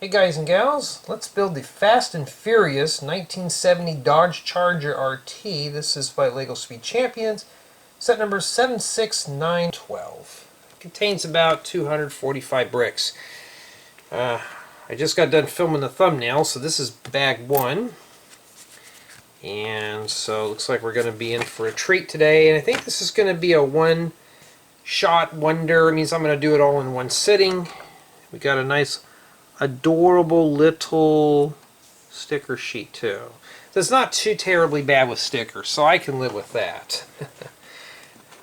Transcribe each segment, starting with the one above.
Hey guys and gals, let's build the Fast and Furious 1970 Dodge Charger RT. This is by LEGO Speed Champions, set number 76912. It contains about 245 bricks. I just got done filming the thumbnail, so this is bag one. And so it looks like we're going to be in for a treat today. And I think this is going to be a one-shot wonder. It means I'm going to do it all in one sitting. We got a nice adorable little sticker sheet too. So it's not too terribly bad with stickers, so I can live with that.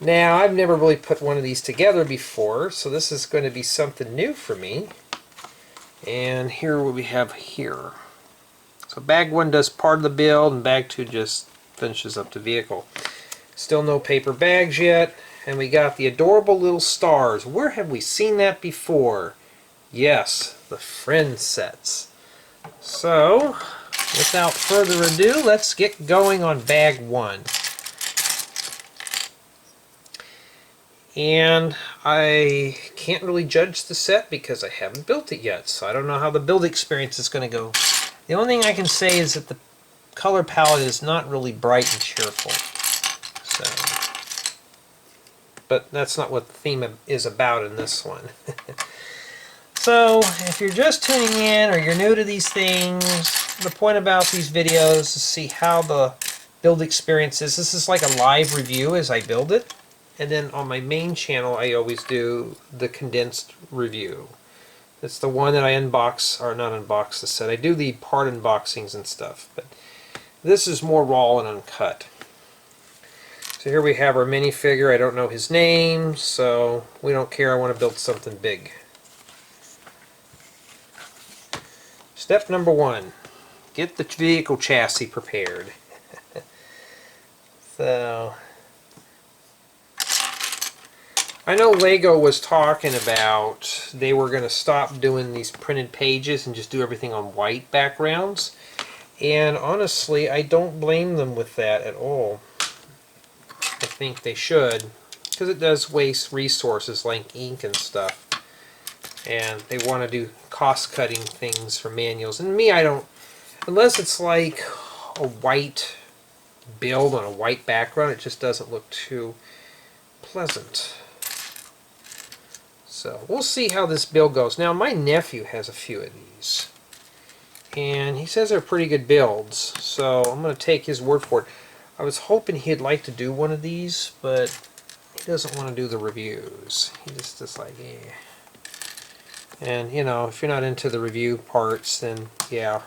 Now, I've never really put one of these together before, so this is going to be something new for me. And here what we have here. So bag one does part of the build, and bag two just finishes up the vehicle. Still no paper bags yet, and we got the adorable little stars. Where have we seen that before? Yes, the Friends sets. So, without further ado, let's get going on bag one. And I can't really judge the set because I haven't built it yet, so I don't know how the build experience is going to go. The only thing I can say is that the color palette is not really bright and cheerful. So, but that's not what the theme is about in this one. So, if you're just tuning in or you're new to these things, the point about these videos is to see how the build experience is. This is like a live review as I build it. And then on my main channel, I always do the condensed review. It's the one that I unbox, or not unbox the set. I do the part unboxings and stuff, but this is more raw and uncut. So here we have our minifigure. I don't know his name, so we don't care. I want to build something big. Step number one, get the vehicle chassis prepared. So, I know LEGO was talking about they were going to stop doing these printed pages and just do everything on white backgrounds. And honestly, I don't blame them with that at all. I think they should, because it does waste resources like ink and stuff. And they want to do cost-cutting things for manuals. And me, I don't, unless it's like a white build on a white background, it just doesn't look too pleasant. So we'll see how this build goes. Now, my nephew has a few of these, and he says they're pretty good builds, so I'm going to take his word for it. I was hoping he'd like to do one of these, but he doesn't want to do the reviews. He just is like, eh. And, you know, if you're not into the review parts, then, yeah.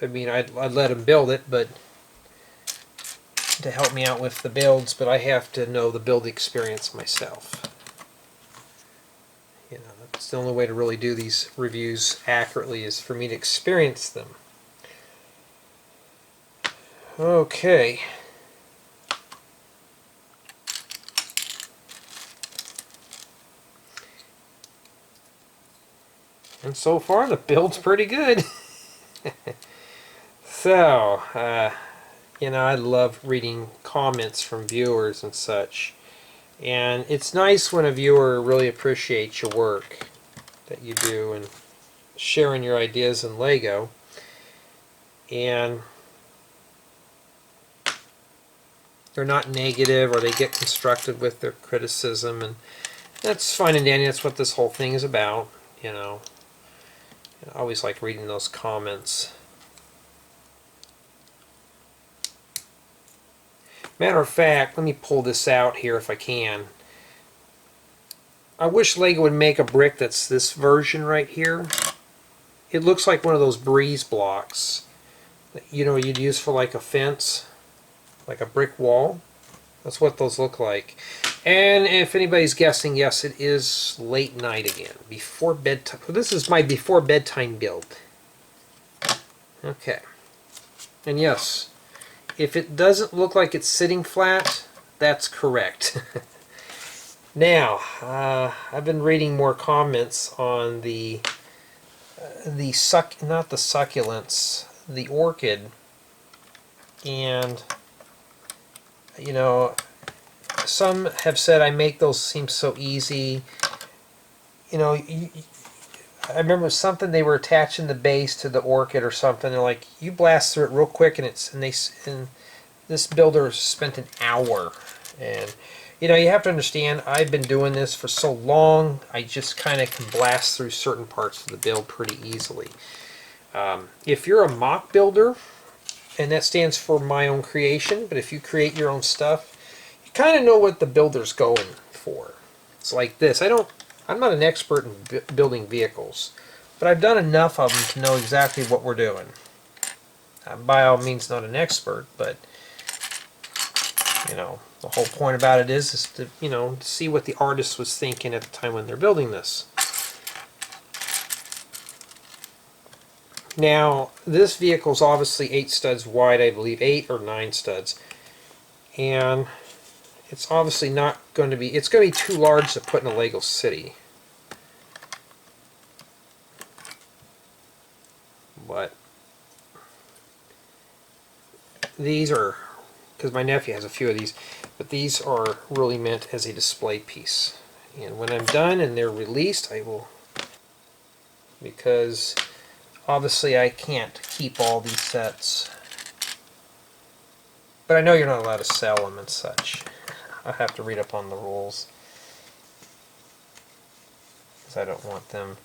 I mean, I'd let him build it, but to help me out with the builds, but I have to know the build experience myself. You know, that's the only way to really do these reviews accurately is for me to experience them. Okay. And so far, the build's pretty good. So, you know, I love reading comments from viewers and such. And it's nice when a viewer really appreciates your work that you do and sharing your ideas in LEGO. And they're not negative, or they get constructive with their criticism. And that's fine and dandy. That's what this whole thing is about, you know. I always like reading those comments. Matter of fact, let me pull this out here if I can. I wish LEGO would make a brick that's this version right here. It looks like one of those breeze blocks that, you know, you'd use for like a fence, like a brick wall. That's what those look like. And if anybody's guessing, yes, it is late night again, before bedtime. This is my before bedtime build. Okay. And yes, if it doesn't look like it's sitting flat, that's correct. Now, I've been reading more comments on not the succulents, the orchid, and you know, some have said I make those seem so easy. You know, I remember something they were attaching the base to the Orchid or something. They're like, you blast through it real quick, and this builder spent an hour. And you know, you have to understand, I've been doing this for so long, I just kind of can blast through certain parts of the build pretty easily. If you're a mock builder, and that stands for my own creation, but if you create your own stuff, you kind of know what the builder's going for. It's like this. I'm not an expert in building vehicles, but I've done enough of them to know exactly what we're doing. I'm by all means not an expert, but you know, the whole point about it is to, you know, see what the artist was thinking at the time when they're building this. Now, this vehicle's obviously 8 studs wide, I believe, 8 or 9 studs. And it's obviously not going to be, it's going to be too large to put in a Lego city. But these are, because my nephew has a few of these, but these are really meant as a display piece. And when I'm done and they're released, I will, because obviously I can't keep all these sets. But I know you're not allowed to sell them and such. I have to read up on the rules. Because I don't want them,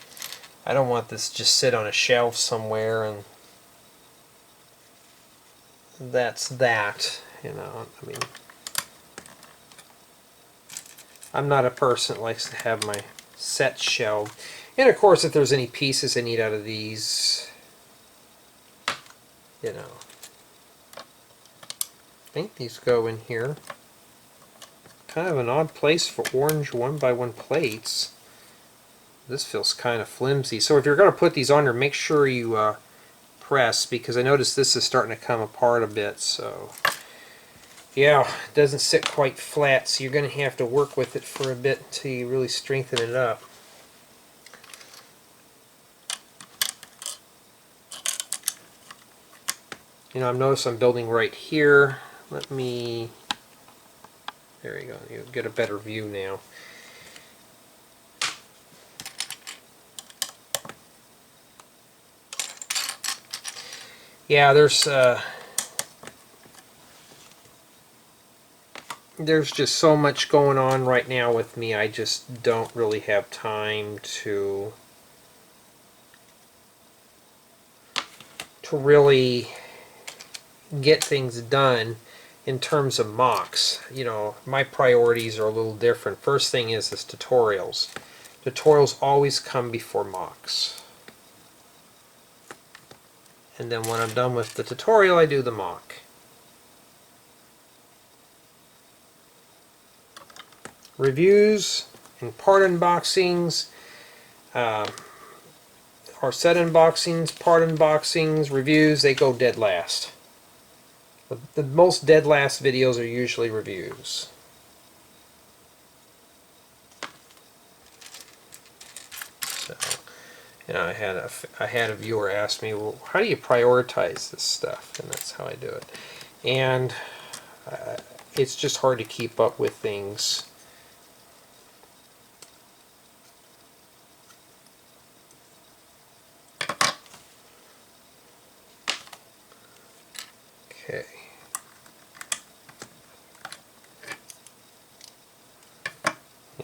I don't want this just sit on a shelf somewhere and that's that, you know. I mean, I'm not a person that likes to have my sets shelved. And of course, if there's any pieces I need out of these, you know, I think these go in here. Kind of an odd place for orange 1x1 plates. This feels kind of flimsy. So if you're going to put these on there, make sure you press, because I noticed this is starting to come apart a bit. So yeah, it doesn't sit quite flat, so you're going to have to work with it for a bit until you really strengthen it up. You know, I've noticed I'm building right here. Let me, there you go, you'll get a better view now. Yeah, there's just so much going on right now with me. I just don't really have time to really get things done in terms of MOCs. You know, my priorities are a little different. First thing is tutorials. Tutorials always come before MOCs. And then when I'm done with the tutorial, I do the MOC. Reviews and part unboxings, or set unboxings, part unboxings, reviews, they go dead last. The most dead last videos are usually reviews. So, you know, I had a viewer ask me, well, how do you prioritize this stuff? And that's how I do it. And it's just hard to keep up with things. Okay.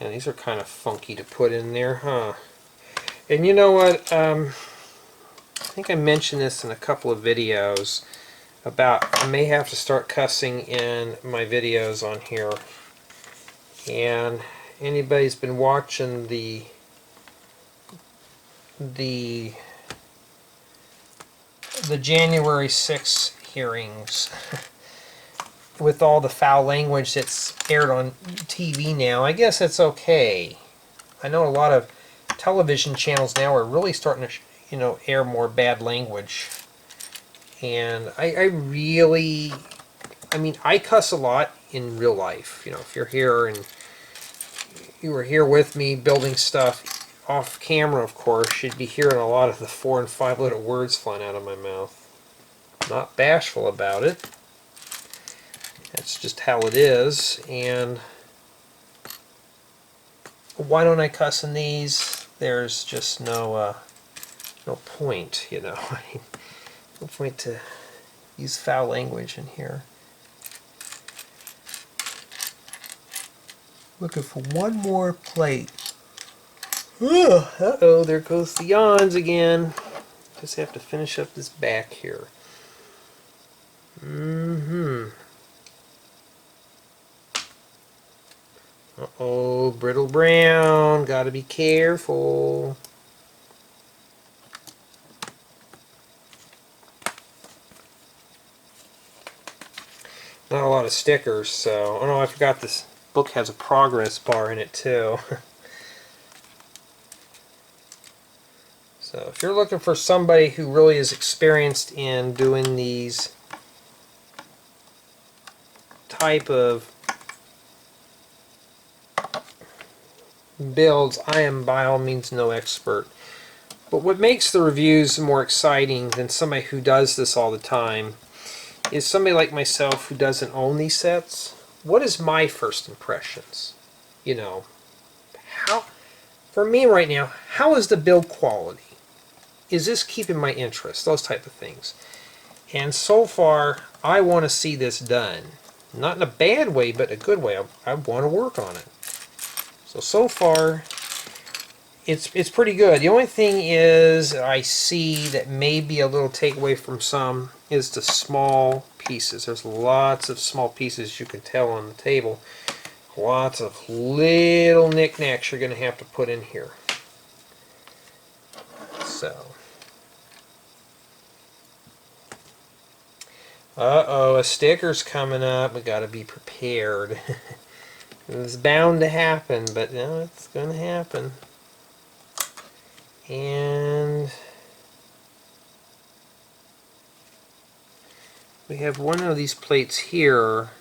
Yeah, these are kind of funky to put in there, huh? And you know what? I think I mentioned this in a couple of videos about I may have to start cussing in my videos on here. And anybody's been watching the January 6th hearings with all the foul language that's aired on TV now, I guess it's okay. I know a lot of television channels now are really starting to, you know, air more bad language. And I mean, I cuss a lot in real life. You know, if you're here and you were here with me building stuff off camera, of course, you'd be hearing a lot of the 4 and 5 letter words flying out of my mouth. Not bashful about it. That's just how it is. And why don't I cuss in these? There's just no no point, you know. No point to use foul language in here. Looking for one more plate. Uh-oh, there goes the yawns again. Just have to finish up this back here. Uh-oh, brittle brown. Gotta be careful. Not a lot of stickers, so... Oh no, I forgot this book has a progress bar in it too. So if you're looking for somebody who really is experienced in doing these type of builds, I am by all means no expert. But what makes the reviews more exciting than somebody who does this all the time is somebody like myself who doesn't own these sets. What is my first impressions? You know, how, for me right now, how is the build quality? Is this keeping my interest? Those type of things. And so far, I want to see this done. Not in a bad way, but a good way. I want to work on it. So far, it's pretty good. The only thing is I see that maybe a little takeaway from some is the small pieces. There's lots of small pieces you can tell on the table. Lots of little knickknacks you're going to have to put in here. So, uh-oh, a sticker's coming up. We got to be prepared. It was bound to happen, but no, it's going to happen. And we have one of these plates here,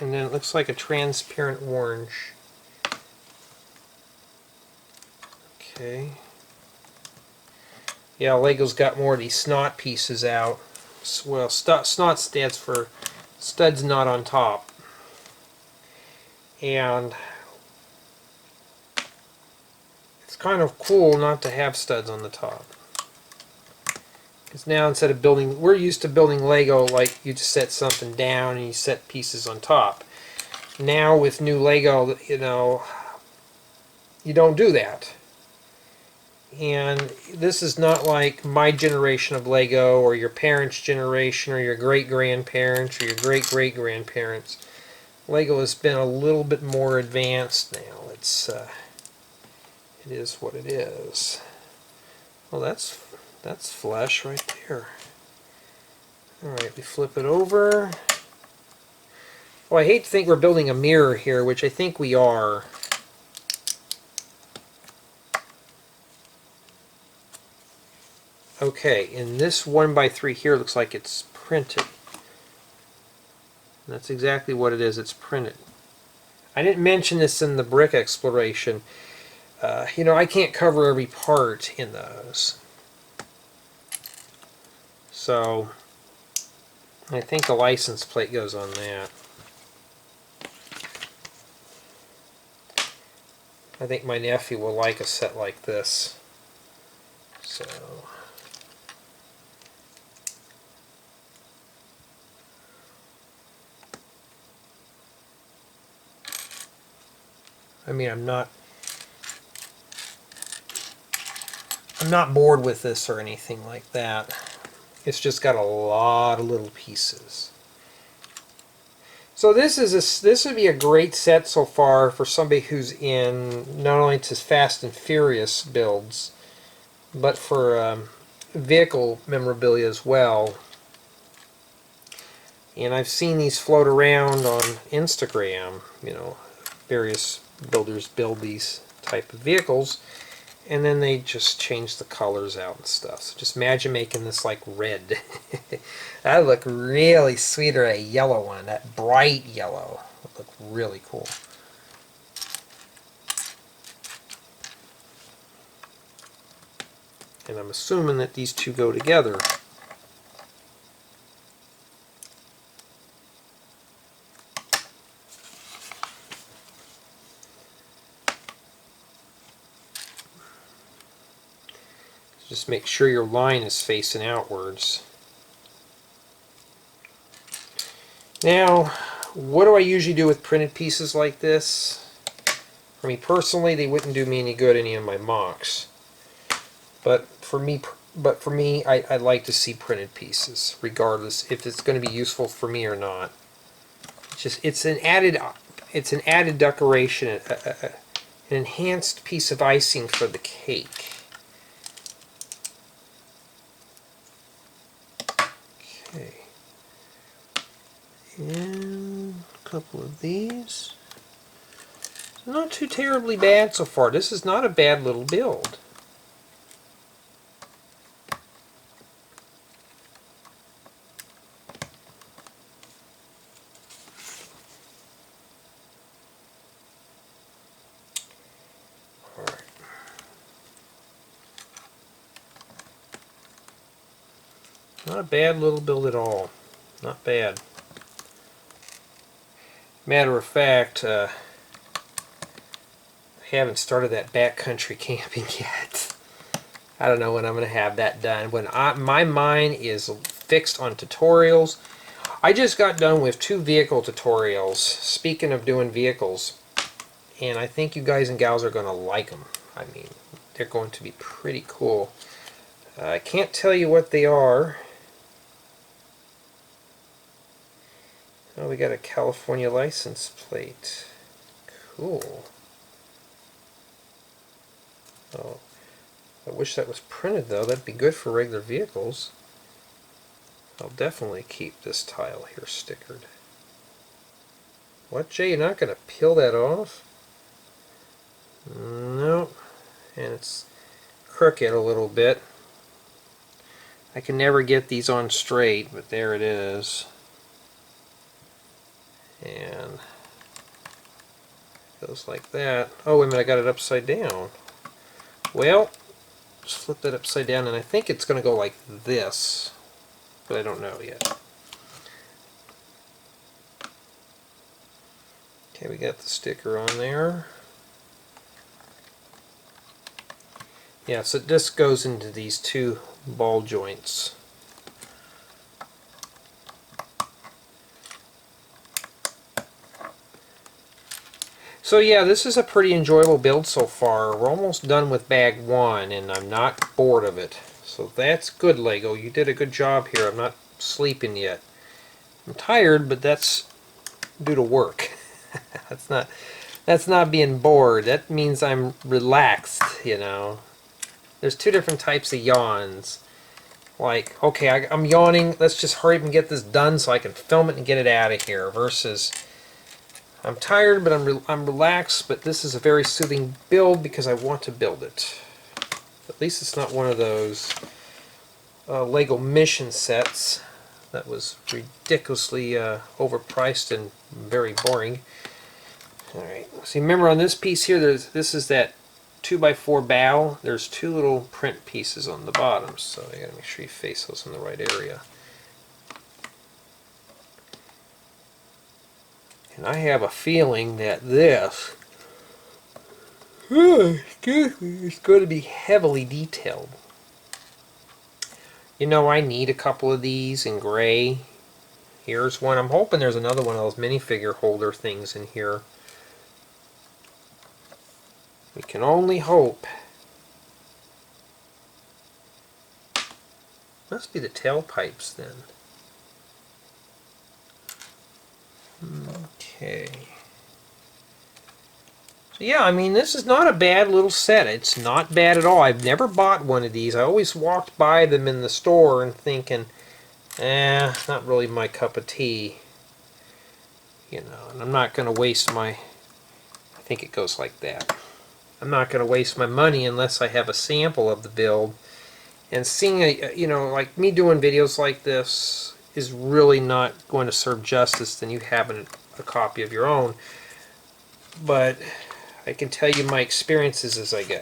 and then it looks like a transparent orange. Okay. Yeah, Lego's got more of these snot pieces out. Well, snot stands for studs not on top. And it's kind of cool not to have studs on the top. Because now instead of building, we're used to building Lego like you just set something down and you set pieces on top. Now with new Lego, you know, you don't do that. And this is not like my generation of Lego or your parents' generation or your great-grandparents or your great-great-grandparents. Lego has been a little bit more advanced now. It is what it is. Well, that's flesh right there. Alright, we flip it over. Oh, I hate to think we're building a mirror here, which I think we are. Okay, and this 1x3 here looks like it's printed. And that's exactly what it is, it's printed. I didn't mention this in the brick exploration. You know, I can't cover every part in those. So, I think the license plate goes on that. I think my nephew will like a set like this. So, I mean, I'm not bored with this or anything like that. It's just got a lot of little pieces. So this would be a great set so far for somebody who's in not only to Fast and Furious builds, but for vehicle memorabilia as well. And I've seen these float around on Instagram. You know, various builders build these type of vehicles, and then they just change the colors out and stuff. So just imagine making this like red. That would look really sweet, or a yellow one, that bright yellow. Would look really cool. And I'm assuming that these two go together. Just make sure your line is facing outwards. Now, what do I usually do with printed pieces like this? For me personally, they wouldn't do me any good any of my MOCs. But for me, I like to see printed pieces, regardless if it's going to be useful for me or not. It's an added decoration, an enhanced piece of icing for the cake. Okay, and a couple of these. Not too terribly bad so far. This is not a bad little build. Alright. Not a bad little build at all. Not bad. Matter of fact, I haven't started that backcountry camping yet. I don't know when I'm going to have that done. My mind is fixed on tutorials. I just got done with 2 vehicle tutorials. Speaking of doing vehicles, and I think you guys and gals are going to like them. I mean, they're going to be pretty cool. I can't tell you what they are. Oh, we got a California license plate. Cool. Oh, I wish that was printed though. That'd be good for regular vehicles. I'll definitely keep this tile here stickered. What, Jay? You're not going to peel that off? Nope. And it's crooked a little bit. I can never get these on straight, but there it is. And it goes like that. Oh, wait a minute, I got it upside down. Well, just flip that upside down, and I think it's going to go like this, but I don't know yet. Okay, we got the sticker on there. Yeah, so this goes into these 2 ball joints. So yeah, this is a pretty enjoyable build so far. We're almost done with bag 1, and I'm not bored of it. So that's good, Lego. You did a good job here. I'm not sleeping yet. I'm tired, but that's due to work. That's not being bored. That means I'm relaxed, you know. There's 2 different types of yawns. Like, okay, I'm yawning. Let's just hurry up and get this done so I can film it and get it out of here. Versus, I'm tired, but I'm relaxed, but this is a very soothing build because I want to build it. At least it's not one of those Lego mission sets that was ridiculously overpriced and very boring. Alright, so remember on this piece here, this is that 2x4 bow. There's 2 little print pieces on the bottom, so you gotta make sure you face those in the right area. And I have a feeling that this is going to be heavily detailed. You know, I need a couple of these in gray. Here's one. I'm hoping there's another one of those minifigure holder things in here. We can only hope. Must be the tailpipes then. Okay. So yeah, I mean, this is not a bad little set. It's not bad at all. I've never bought one of these. I always walked by them in the store and thinking, not really my cup of tea. You know, and I'm not going to waste my... I think it goes like that. I'm not going to waste my money unless I have a sample of the build. And seeing a, you know, like me doing videos like this is really not going to serve justice than you having a copy of your own. But I can tell you my experiences as I go.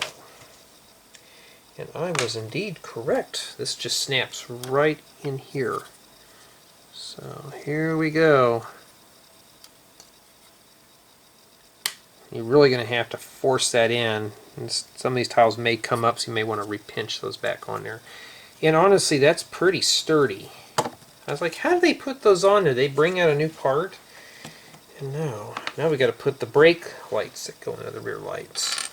And I was indeed correct. This just snaps right in here. So here we go. You're really going to have to force that in. And some of these tiles may come up, so you may want to repinch those back on there. And honestly, that's pretty sturdy. I was like, how do they put those on there? They bring out a new part? And no. Now we got to put the brake lights that go into the rear lights.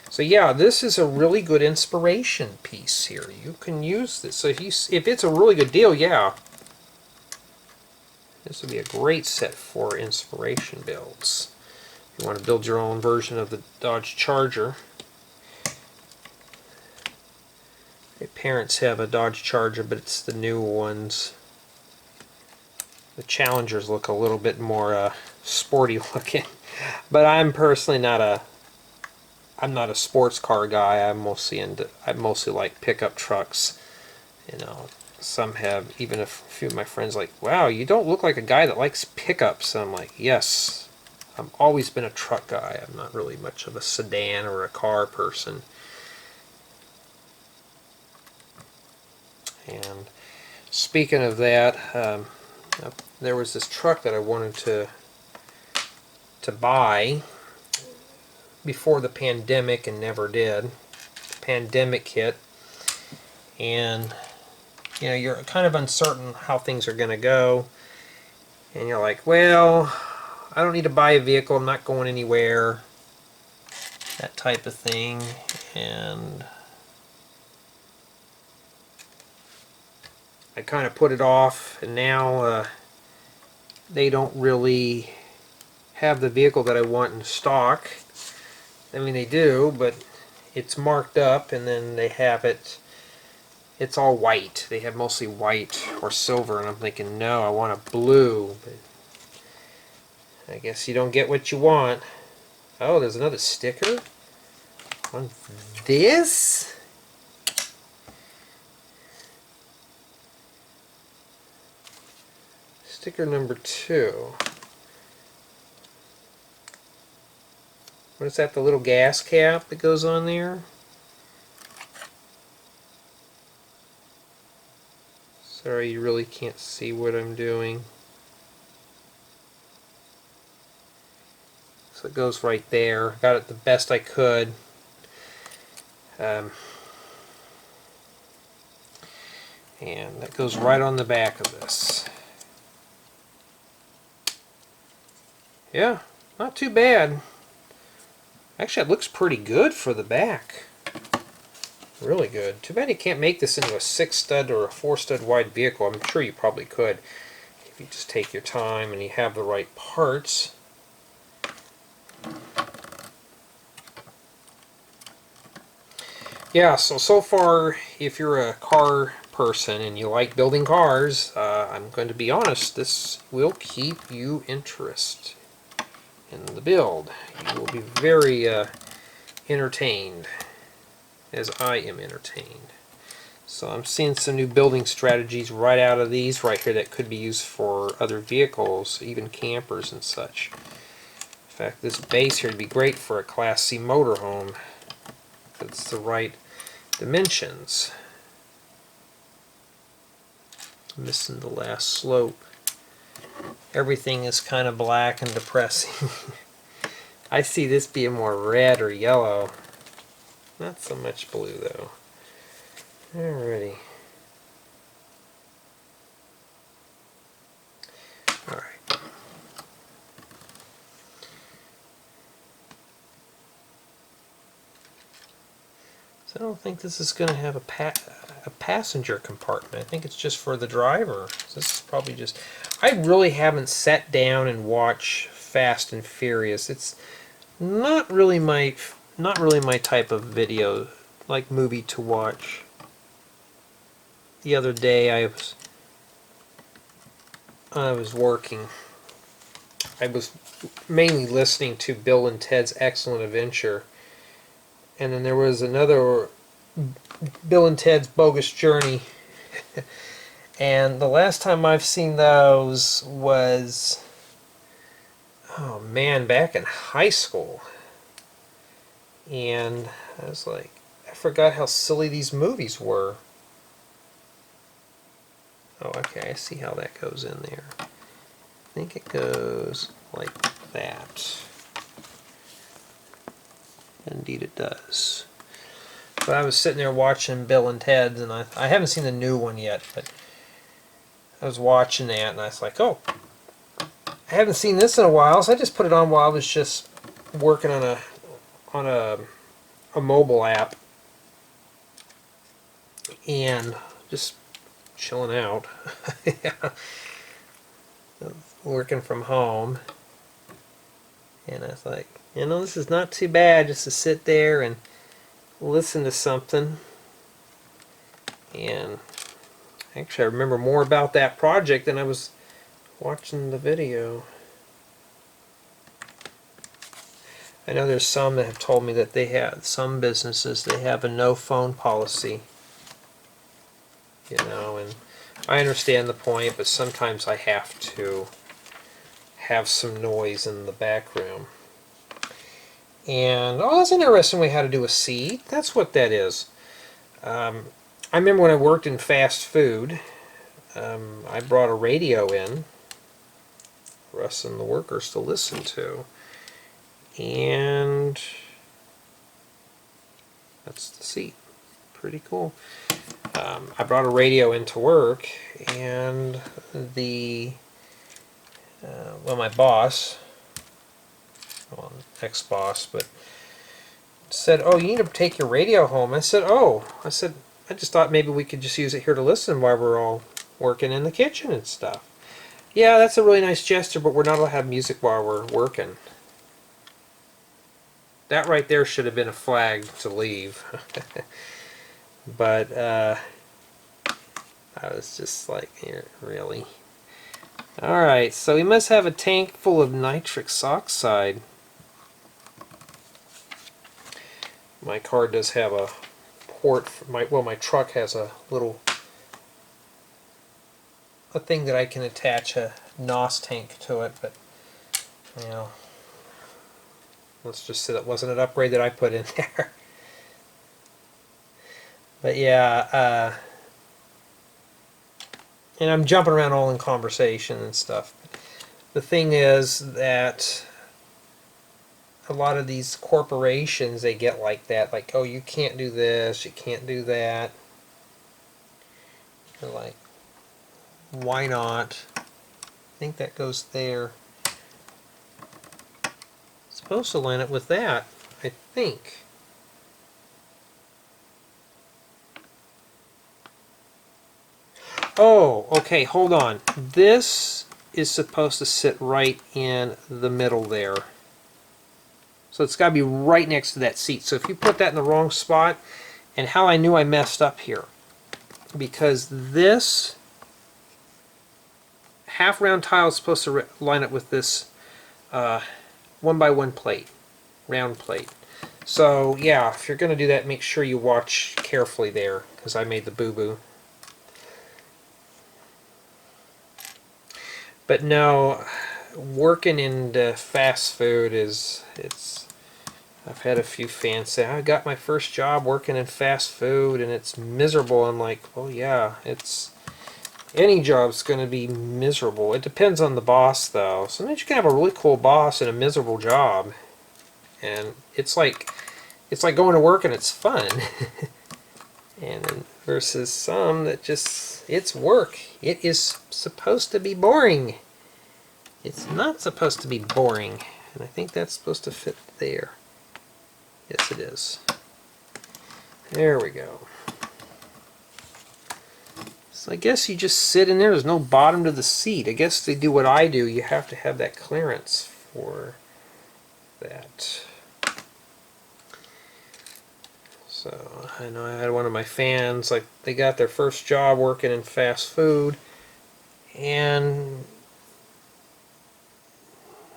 So yeah, this is a really good inspiration piece here. You can use this. So if it's a really good deal, yeah. This would be a great set for inspiration builds. If you want to build your own version of the Dodge Charger. My parents have a Dodge Charger, but it's the new ones. The Challengers look a little bit more sporty looking. But I'm personally not a sports car guy. I mostly like pickup trucks. You know, some have, even a few of my friends like, wow, you don't look like a guy that likes pickups. And I'm like, yes, I've always been a truck guy. I'm not really much of a sedan or a car person. And speaking of that, there was this truck that I wanted to buy before the pandemic and never did. The pandemic hit, and you know, you're kind of uncertain how things are going to go, and you're like, well, I don't need to buy a vehicle, I'm not going anywhere, that type of thing. And I kind of put it off, and now they don't really have the vehicle that I want in stock. I mean, they do, but it's marked up, and then they have it, it's all white. They have mostly white or silver, and I'm thinking, no, I want a blue. But I guess you don't get what you want. Oh, there's another sticker on this? Sticker number 2. What is that, the little gas cap that goes on there? Sorry, you really can't see what I'm doing. So it goes right there. Got it the best I could. And that goes right on the back of this. Yeah, not too bad. Actually, it looks pretty good for the back. Really good. Too bad you can't make this into a 6-stud or a 4-stud wide vehicle. I'm sure you probably could if you just take your time and you have the right parts. Yeah, so far, if you're a car person and you like building cars, I'm going to be honest, this will keep you interested in the build. You will be very entertained, as I am entertained. So I'm seeing some new building strategies right out of these right here that could be used for other vehicles, even campers and such. In fact, this base here would be great for a Class C motorhome. It's the right dimensions. Missing the last slope. Everything is kind of black and depressing. I see this being more red or yellow. Not so much blue though. Alrighty. Alright. So I don't think this is going to have a passenger compartment. I think it's just for the driver. So this is probably just... I really haven't sat down and watched Fast and Furious. It's not really my type of video, like movie to watch. The other day I was working. I was mainly listening to Bill and Ted's Excellent Adventure, and then there was another Bill and Ted's Bogus Journey. And the last time I've seen those was, oh man, back in high school. And I was like, I forgot how silly these movies were. Oh, okay, I see how that goes in there. I think it goes like that. Indeed it does. But I was sitting there watching Bill and Ted's, and I haven't seen the new one yet, but I was watching that, and I was like, oh, I haven't seen this in a while, so I just put it on while I was just working on a mobile app, and just chilling out. Yeah. Working from home, and I was like, this is not too bad just to sit there and listen to something. And actually I remember more about that project than I was watching the video. I know there's some that have told me that they have, some businesses, they have a no phone policy. And I understand the point, but sometimes I have to have some noise in the background. And that's an interesting way how to do a seed. That's what that is. I remember when I worked in fast food, I brought a radio in for us and the workers to listen to. And that's the seat. Pretty cool. I brought a radio into work, and my boss, well, ex-boss, but said, oh, you need to take your radio home. I said, I just thought maybe we could just use it here to listen while we're all working in the kitchen and stuff. Yeah, that's a really nice gesture, but we're not allowed to have music while we're working. That right there should have been a flag to leave. But I was just like, really? Alright, so we must have a tank full of nitrous oxide. My car does have a port for my truck has a thing that I can attach a NOS tank to it, but let's just say that wasn't an upgrade that I put in there. But yeah, and I'm jumping around all in conversation and stuff. The thing is that a lot of these corporations, they get like that, like, oh, you can't do this, you can't do that. You're like, why not? I think that goes there. It's supposed to line up with that, I think. Oh, okay, hold on. This is supposed to sit right in the middle there. So it's got to be right next to that seat. So if you put that in the wrong spot, and how I knew I messed up here, because this half round tile is supposed to line up with this 1x1 plate, round plate. So yeah, if you're going to do that, make sure you watch carefully there, because I made the boo-boo. But no, working in the fast food I've had a few fans say, I got my first job working in fast food and it's miserable. I'm like, well, yeah, any job's going to be miserable. It depends on the boss, though. Sometimes you can have a really cool boss and a miserable job. And it's like going to work and it's fun. And then versus some that just, it's work. It is supposed to be boring. It's not supposed to be boring. And I think that's supposed to fit there. Yes, it is. There we go. So I guess you just sit in there. There's no bottom to the seat. I guess they do what I do. You have to have that clearance for that. So I know I had one of my fans, like, they got their first job working in fast food, and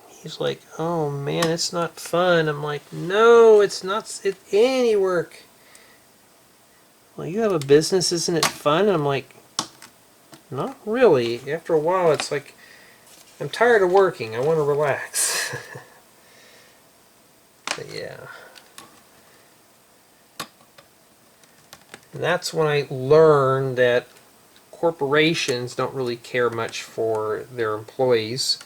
he's like, oh man, it's not fun. I'm like, no, it's not any work. Well, you have a business, isn't it fun? And I'm like, not really. After a while, it's like, I'm tired of working. I want to relax. But yeah. And that's when I learned that corporations don't really care much for their employees.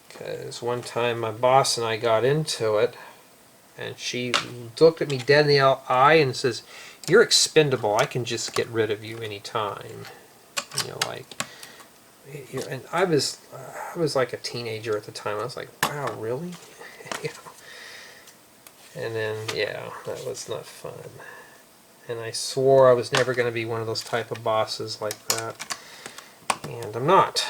Because one time my boss and I got into it, and she looked at me dead in the eye and says, "You're expendable. I can just get rid of you anytime." You know, like, and I was like a teenager at the time. I was like, "Wow, really?" You know? And then, yeah, that was not fun. And I swore I was never going to be one of those type of bosses like that, and I'm not.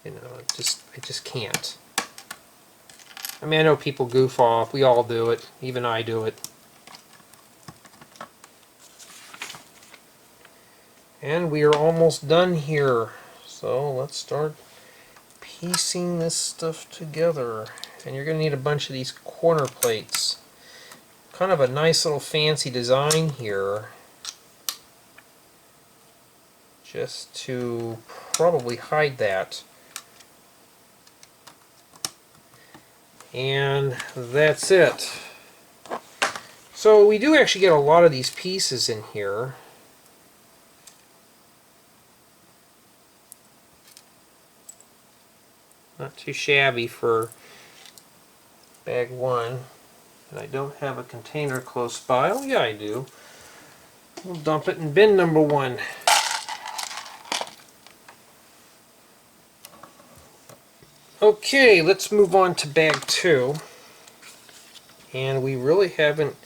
You know, I just can't. I mean, I know people goof off. We all do it. Even I do it. And we are almost done here. So let's start piecing this stuff together. And you're going to need a bunch of these corner plates. Kind of a nice little fancy design here. Just to probably hide that. And that's it. So we do actually get a lot of these pieces in here. Not too shabby for bag one. And I don't have a container close by. Oh yeah, I do. We'll dump it in bin number 1. Okay, let's move on to bag 2. And we really haven't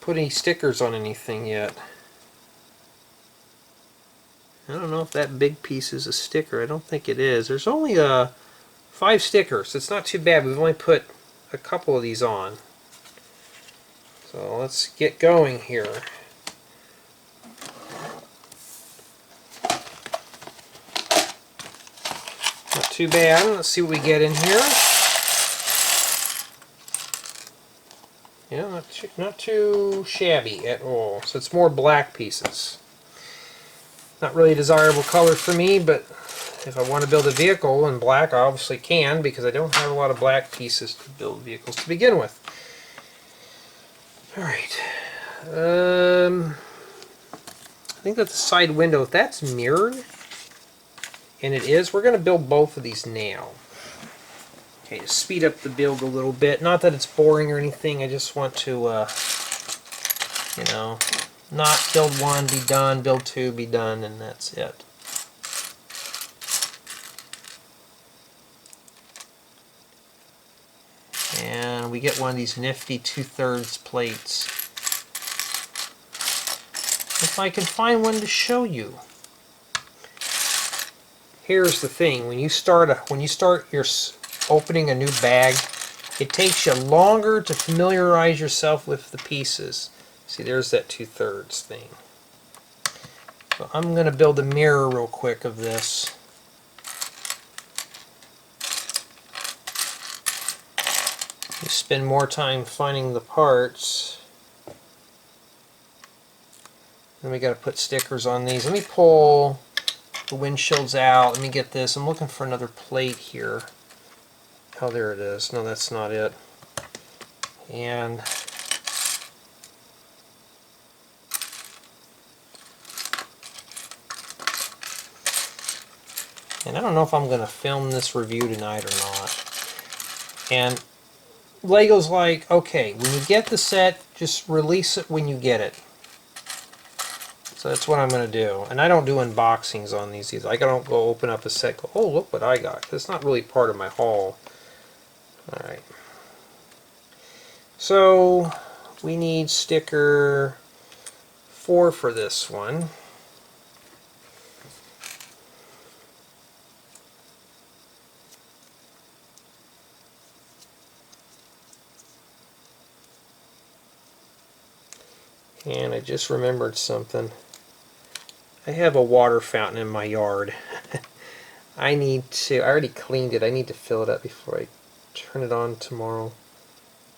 put any stickers on anything yet. I don't know if that big piece is a sticker. I don't think it is. There's only 5 stickers. It's not too bad. We've only put a couple of these on. So let's get going here. Not too bad. Let's see what we get in here. Yeah, not too shabby at all. So it's more black pieces. Not really a desirable color for me, but if I want to build a vehicle in black, I obviously can, because I don't have a lot of black pieces to build vehicles to begin with. Alright. I think that the side window, if that's mirrored, and it is, we're going to build both of these now. Okay, to speed up the build a little bit. Not that it's boring or anything, I just want to, you know, not build 1, be done, build 2, be done, and that's it. And we get one of these nifty 2/3 plates. If I can find one to show you. Here's the thing: when you start your opening a new bag, it takes you longer to familiarize yourself with the pieces. See, there's that 2/3 thing. So I'm going to build a mirror real quick of this. You spend more time finding the parts. Then we got to put stickers on these. Let me pull the windshields out. Let me get this. I'm looking for another plate here. Oh, there it is. No, that's not it. And I don't know if I'm going to film this review tonight or not. And Lego's like, okay, when you get the set, just release it when you get it. So that's what I'm going to do. And I don't do unboxings on these either. I don't go open up a set, go, oh, look what I got. It's not really part of my haul. Alright. So we need sticker 4 for this one. And I just remembered something. I have a water fountain in my yard. I already cleaned it. I need to fill it up before I turn it on tomorrow.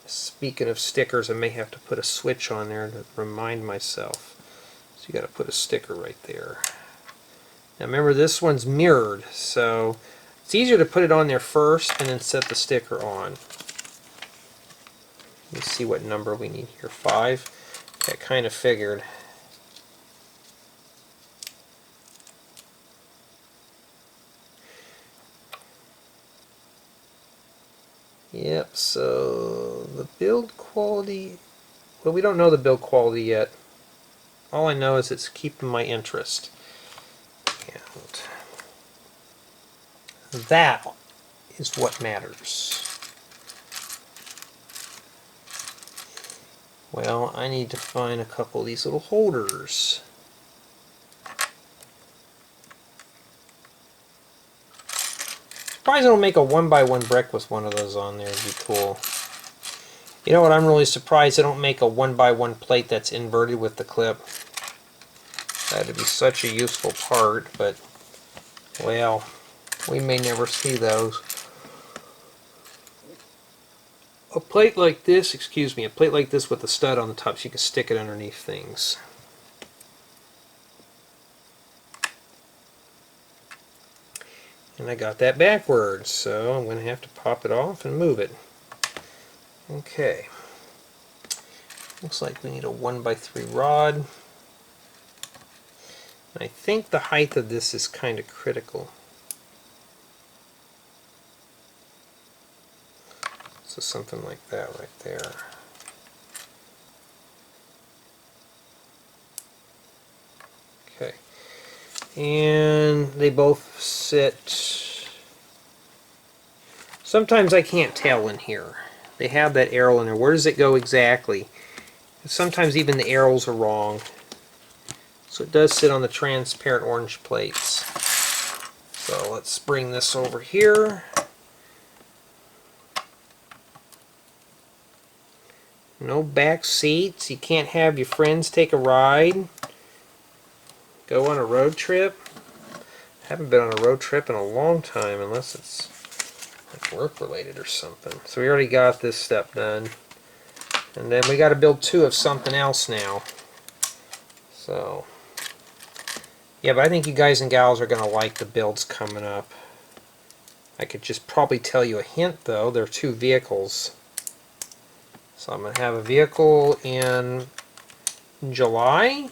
Speaking of stickers, I may have to put a switch on there to remind myself. So you got to put a sticker right there. Now remember, this one's mirrored, so it's easier to put it on there first and then set the sticker on. Let me see what number we need here. 5. I kind of figured. build quality, well, we don't know the build quality yet. All I know is it's keeping my interest. And that is what matters. Well, I need to find a couple of these little holders. Surprised I don't make a 1x1 brick with one of those on there. It'd be cool. You know what, I'm really surprised I don't make a 1x1 plate that's inverted with the clip. That'd be such a useful part, but, well, we may never see those. A plate like this, excuse me, a plate like this with a stud on the top so you can stick it underneath things. And I got that backwards, so I'm going to have to pop it off and move it. Okay. Looks like we need a 1x3 rod. And I think the height of this is kind of critical. So something like that right there. Okay. And they both sit. Sometimes I can't tell in here. They have that arrow in there. Where does it go exactly? Sometimes even the arrows are wrong. So it does sit on the transparent orange plates. So let's bring this over here. No back seats. You can't have your friends take a ride. Go on a road trip. Haven't been on a road trip in a long time unless it's like work related or something. So we already got this step done. And then we got to build two of something else now. So yeah, but I think you guys and gals are going to like the builds coming up. I could just probably tell you a hint though. There are two vehicles. So I'm going to have a vehicle in July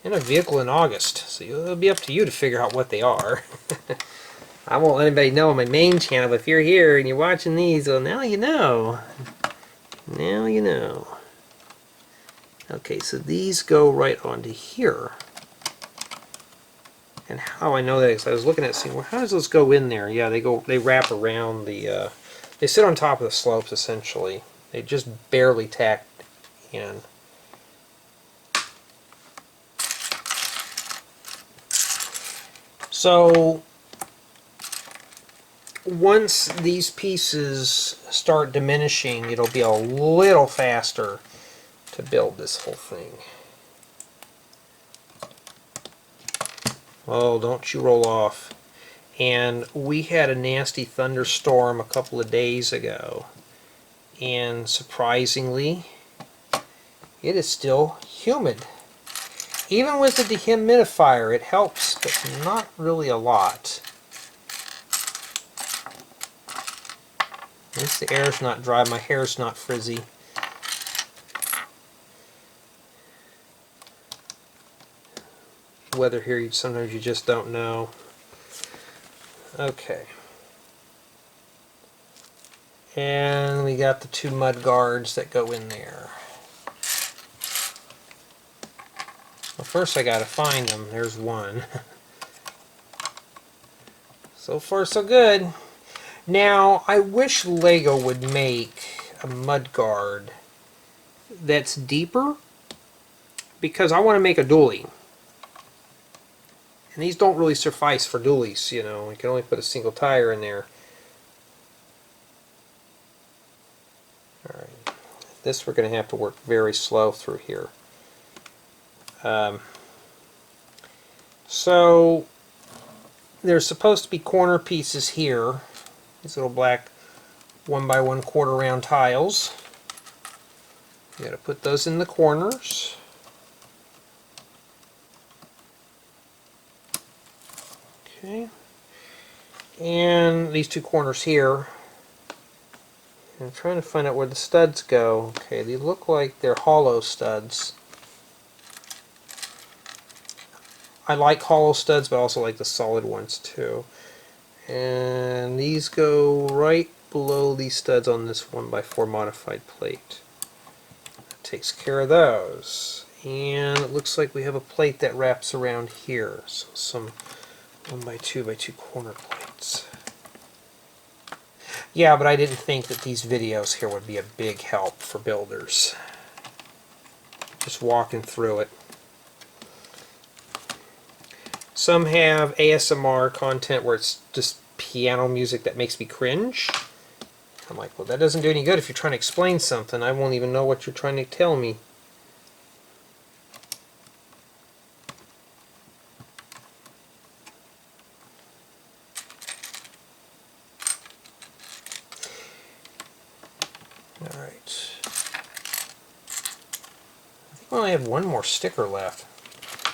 and a vehicle in August. So it'll be up to you to figure out what they are. I won't let anybody know on my main channel, but if you're here and you're watching these, well, now you know. Now you know. Okay, so these go right onto here. And how I know that is I was looking at seeing, well, how does those go in there? Yeah, they wrap around the, they sit on top of the slopes essentially. They just barely tack in. So once these pieces start diminishing, it'll be a little faster to build this whole thing. Oh, don't you roll off. And we had a nasty thunderstorm a couple of days ago. And surprisingly, it is still humid. Even with the dehumidifier, it helps, but not really a lot. At least the air's not dry, my hair's not frizzy. Weather here, sometimes you just don't know. Okay. And we got the two mud guards that go in there. Well, first I gotta find them. There's one. So far so good. Now, I wish Lego would make a mud guard that's deeper, because I want to make a dually. And these don't really suffice for dualies, you know. You can only put a single tire in there. Alright. This we're going to have to work very slow through here. So there's supposed to be corner pieces here. These little black 1x1/4 round tiles. You got to put those in the corners. Okay. And these two corners here. I'm trying to find out where the studs go. Okay, they look like they're hollow studs. I like hollow studs, but I also like the solid ones too. And these go right below these studs on this 1x4 modified plate. That takes care of those. And it looks like we have a plate that wraps around here. So some 1x2x2 corner plates. Yeah, but I didn't think that these videos here would be a big help for builders. Just walking through it. Some have ASMR content where it's just piano music that makes me cringe. I'm like, well, that doesn't do any good if you're trying to explain something. I won't even know what you're trying to tell me. Alright. I think we only have one more sticker left.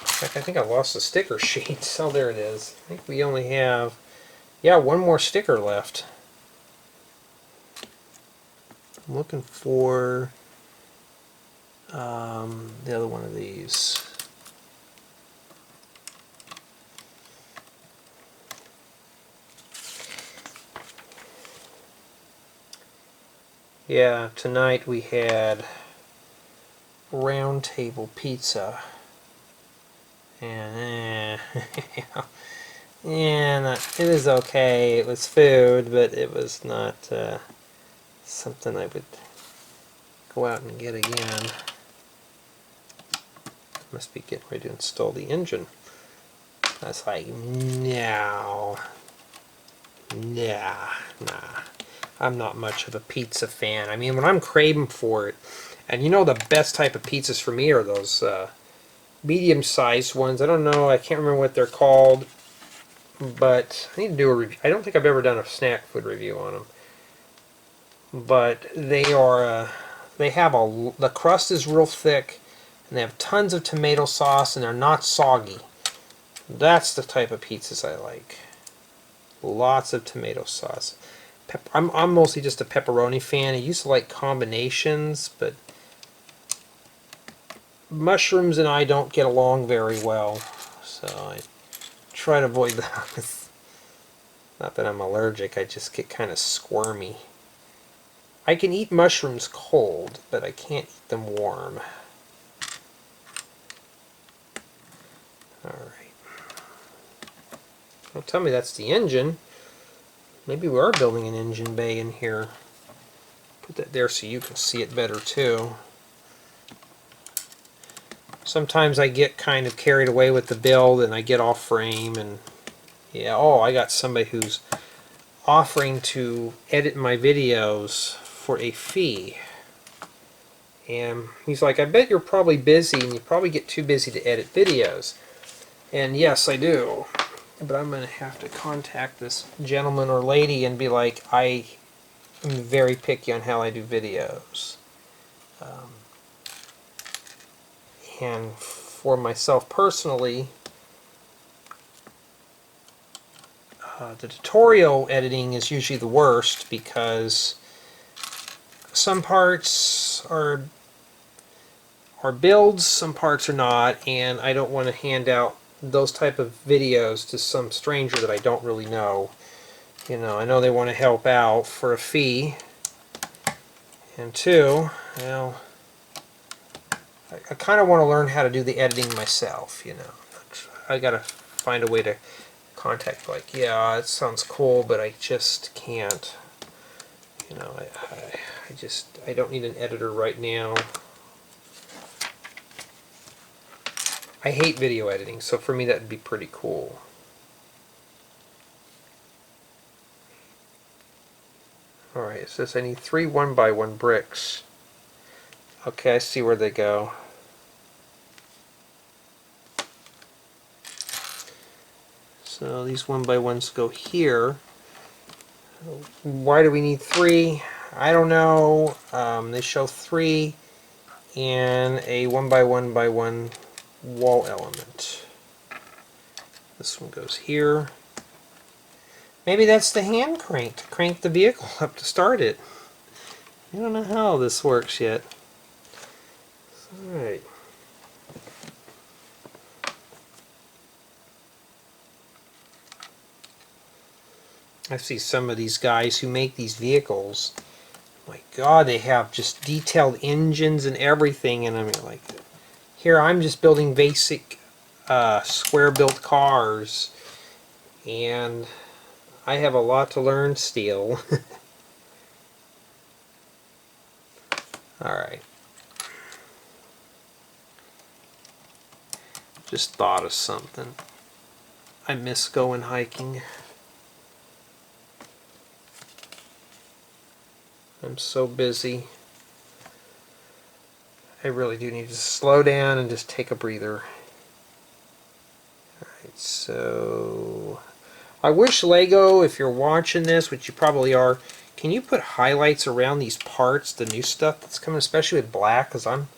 In fact, I think I lost the sticker sheet. Oh, there it is. I think we only have, yeah, one more sticker left. I'm looking for the other one of these. Yeah, tonight we had round table pizza. And yeah, it was okay. It was food, but it was not something I would go out and get again. Must be getting ready to install the engine. I was like, no, nah. I'm not much of a pizza fan. I mean, when I'm craving for it, and you know the best type of pizzas for me are those medium-sized ones. I don't know, I can't remember what they're called, but I need to do a review. I don't think I've ever done a snack food review on them. But they are, the crust is real thick, and they have tons of tomato sauce, and they're not soggy. That's the type of pizzas I like. Lots of tomato sauce. I'm mostly just a pepperoni fan. I used to like combinations, but mushrooms and I don't get along very well, so I try to avoid those. Not that I'm allergic, I just get kind of squirmy. I can eat mushrooms cold, but I can't eat them warm. Alright. Don't tell me that's the engine. Maybe we are building an engine bay in here. Put that there so you can see it better too. Sometimes I get kind of carried away with the build and I get off frame, and yeah, oh, I got somebody who's offering to edit my videos for a fee. And he's like, I bet you're probably busy and you probably get too busy to edit videos. And yes, I do. But I'm going to have to contact this gentleman or lady and be like, I am very picky on how I do videos. And for myself personally, the tutorial editing is usually the worst because some parts are builds, some parts are not, and I don't want to hand out those type of videos to some stranger that I don't really know. You know, I know they want to help out for a fee, and two, well, I kind of want to learn how to do the editing myself, you know. I gotta find a way to contact, like, yeah, it sounds cool, but I just can't, you know, I don't need an editor right now. I hate video editing, so for me that would be pretty cool. Alright, it says I need 3 1x1 bricks. Okay, I see where they go. So these 1x1s go here. Why do we need 3? I don't know. They show 3 and a 1x1x1 wall element. This one goes here. Maybe that's the hand crank to crank the vehicle up to start it. I don't know how this works yet. Alright. I see some of these guys who make these vehicles. My God, they have just detailed engines and everything, and I'm like, here I'm just building basic square-built cars, and I have a lot to learn still. Alright. Just thought of something. I miss going hiking. I'm so busy. I really do need to slow down and just take a breather. Alright, so I wish Lego, if you're watching this, which you probably are, can you put highlights around these parts, the new stuff that's coming, especially with black, because I'm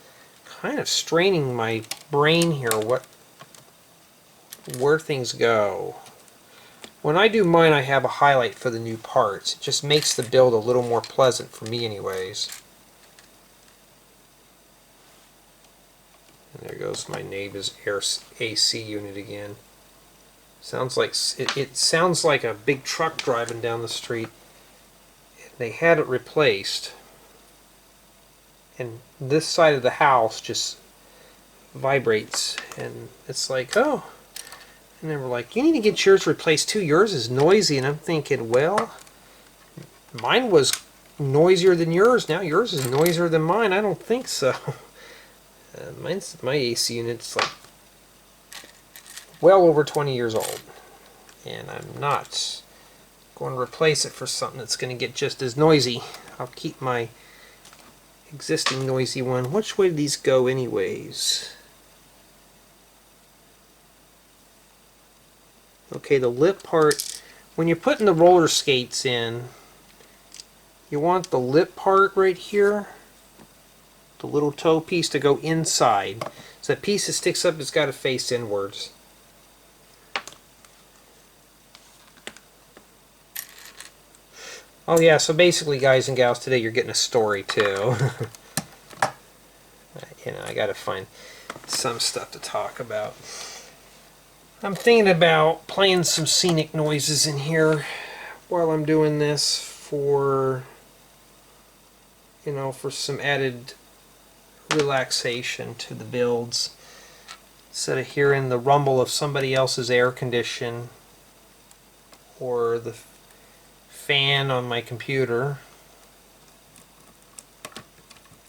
kind of straining my brain here where things go. When I do mine, I have a highlight for the new parts. It just makes the build a little more pleasant for me anyways. And there goes my neighbor's AC unit again. Sounds like it sounds like a big truck driving down the street. They had it replaced, and this side of the house just vibrates, and it's like, oh. And they were like, you need to get yours replaced too. Yours is noisy. And I'm thinking, well, mine was noisier than yours. Now yours is noisier than mine. I don't think so. My AC unit's like well over 20 years old. And I'm not going to replace it for something that's going to get just as noisy. I'll keep my existing noisy one. Which way do these go anyways? Okay, the lip part, when you're putting the roller skates in, you want the lip part right here, the little toe piece, to go inside. So that piece that sticks up has got to face inwards. Oh yeah, so basically, guys and gals, today you're getting a story too. You know, I got to find some stuff to talk about. I'm thinking about playing some scenic noises in here while I'm doing this for, you know, for some added relaxation to the builds. Instead of hearing the rumble of somebody else's air condition or the fan on my computer.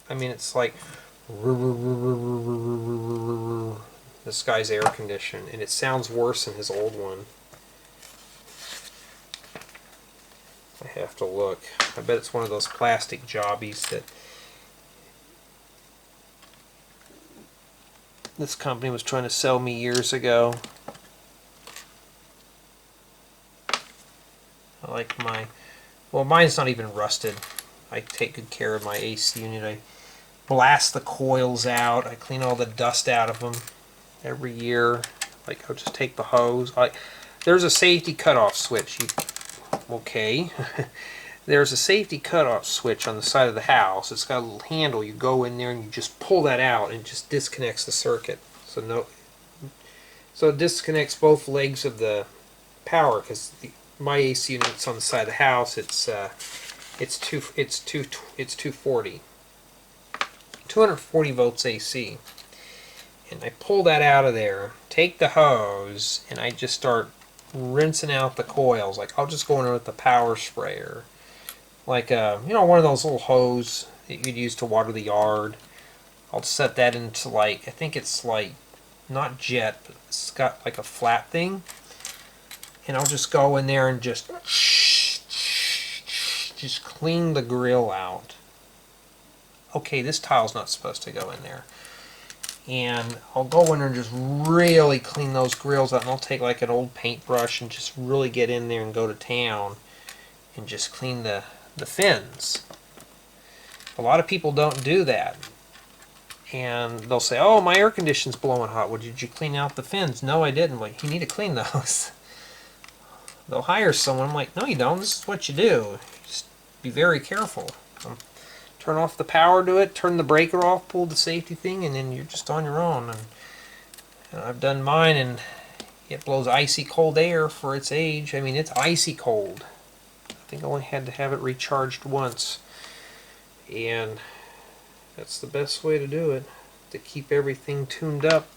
I mean, it's like this guy's air condition, and it sounds worse than his old one. I have to look. I bet it's one of those plastic jobbies that this company was trying to sell me years ago. I like my, well, mine's not even rusted. I take good care of my AC unit. I blast the coils out. I clean all the dust out of them every year. Like, I'll just take the hose. There's a safety cutoff switch. Okay. There's a safety cutoff switch on the side of the house. It's got a little handle. You go in there and you just pull that out, and it just disconnects the circuit. So it disconnects both legs of the power, because my AC unit's on the side of the house. It's 240 volts AC. And I pull that out of there, take the hose, and I just start rinsing out the coils. Like, I'll just go in there with the power sprayer. Like, you know, one of those little hose that you'd use to water the yard. I'll set that into, like, I think it's like, not jet, but it's got like a flat thing. And I'll just go in there and just clean the grill out. Okay, this tile's not supposed to go in there. And I'll go in there and just really clean those grills out, and I'll take like an old paintbrush and just really get in there and go to town and just clean the fins. A lot of people don't do that, and they'll say, oh, my air conditioner's blowing hot. Well, did you clean out the fins? No, I didn't. Like, you need to clean those. They'll hire someone. I'm like, no, you don't. This is what you do. Just be very careful. Turn off the power to it, turn the breaker off, pull the safety thing, and then you're just on your own. And I've done mine, and it blows icy cold air for its age. I mean, it's icy cold. think I only had to have it recharged once. And that's the best way to do it, to keep everything tuned up.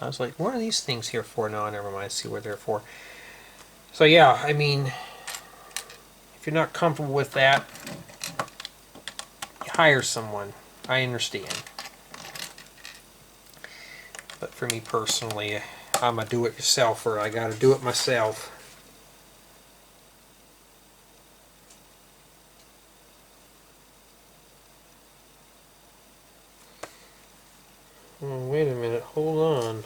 I was like, what are these things here for? No, never mind, I see what they're for. So yeah, I mean, if you're not comfortable with that, hire someone. I understand. But for me personally, I'm a do-it-yourselfer. I gotta do it myself. Oh, wait a minute, hold on.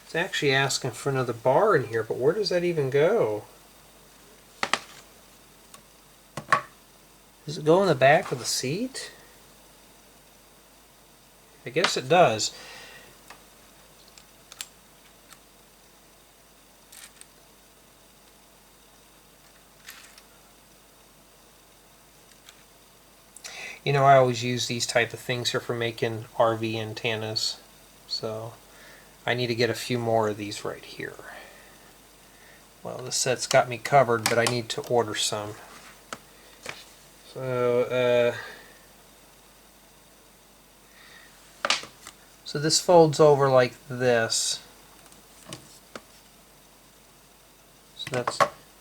It's actually asking for another bar in here, but where does that even go? Does it go in the back of the seat? I guess it does. You know, I always use these type of things here for making RV antennas. So I need to get a few more of these right here. Well, this set's got me covered, but I need to order some. So, so this folds over like this. So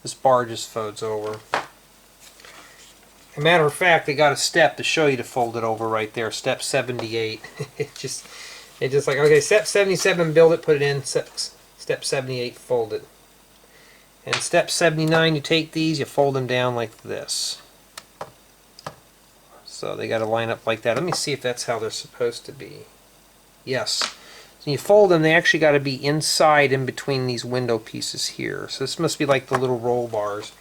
this bar just folds over. As a matter of fact, they got a step to show you to fold it over right there. Step 78. It's just like, okay, step 77, build it, put it in. Step 78, fold it. And step 79, you take these, you fold them down like this. So they got to line up like that. Let me see if that's how they're supposed to be. Yes. So you fold them, they actually got to be inside in between these window pieces here. So this must be like the little roll bars.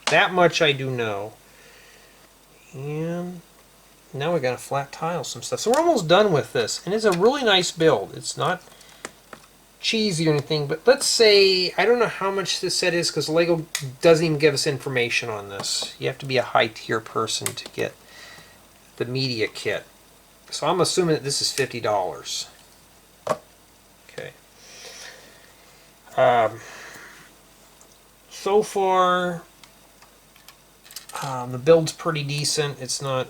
That much I do know. And now we got to flat tile some stuff. So we're almost done with this. And it's a really nice build. It's not cheesy or anything, but let's say, I don't know how much this set is because Lego doesn't even give us information on this. You have to be a high tier person to get the media kit. So I'm assuming that this is $50. Okay. So far, the build's pretty decent. It's not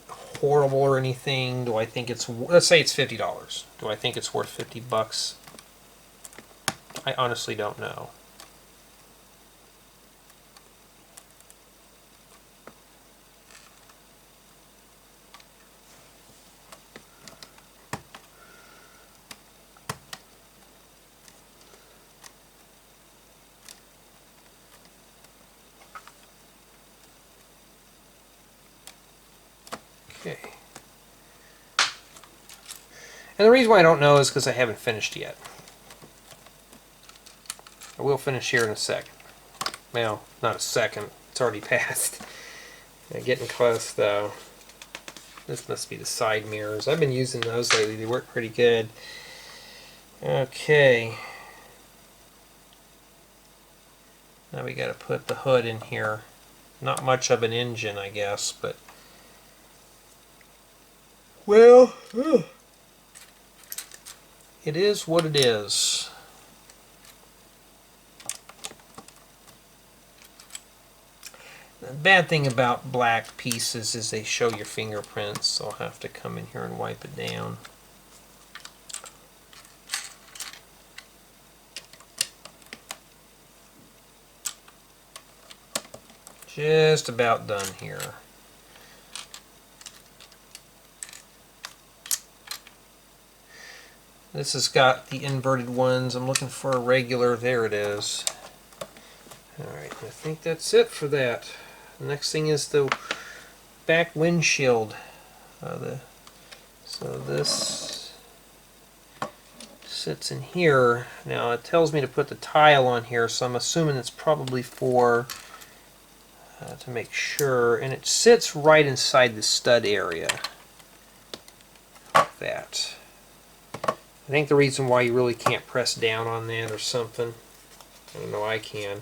horrible or anything. Do I think it's, let's say it's $50. Do I think it's worth 50 bucks? I honestly don't know. Okay. And the reason why I don't know is because I haven't finished yet. I will finish here in a second. Well, not a second. It's already passed. Getting close, though. This must be the side mirrors. I've been using those lately. They work pretty good. Okay. Now we got to put the hood in here. Not much of an engine, I guess, but... well, it is what it is. The bad thing about black pieces is they show your fingerprints, so I'll have to come in here and wipe it down. Just about done here. This has got the inverted ones. I'm looking for a regular. There it is. Alright, I think that's it for that. The next thing is the back windshield. So this sits in here. Now it tells me to put the tile on here, so I'm assuming it's probably for to make sure. And it sits right inside the stud area. Like that. I think the reason why you really can't press down on that or something. I don't know, I can.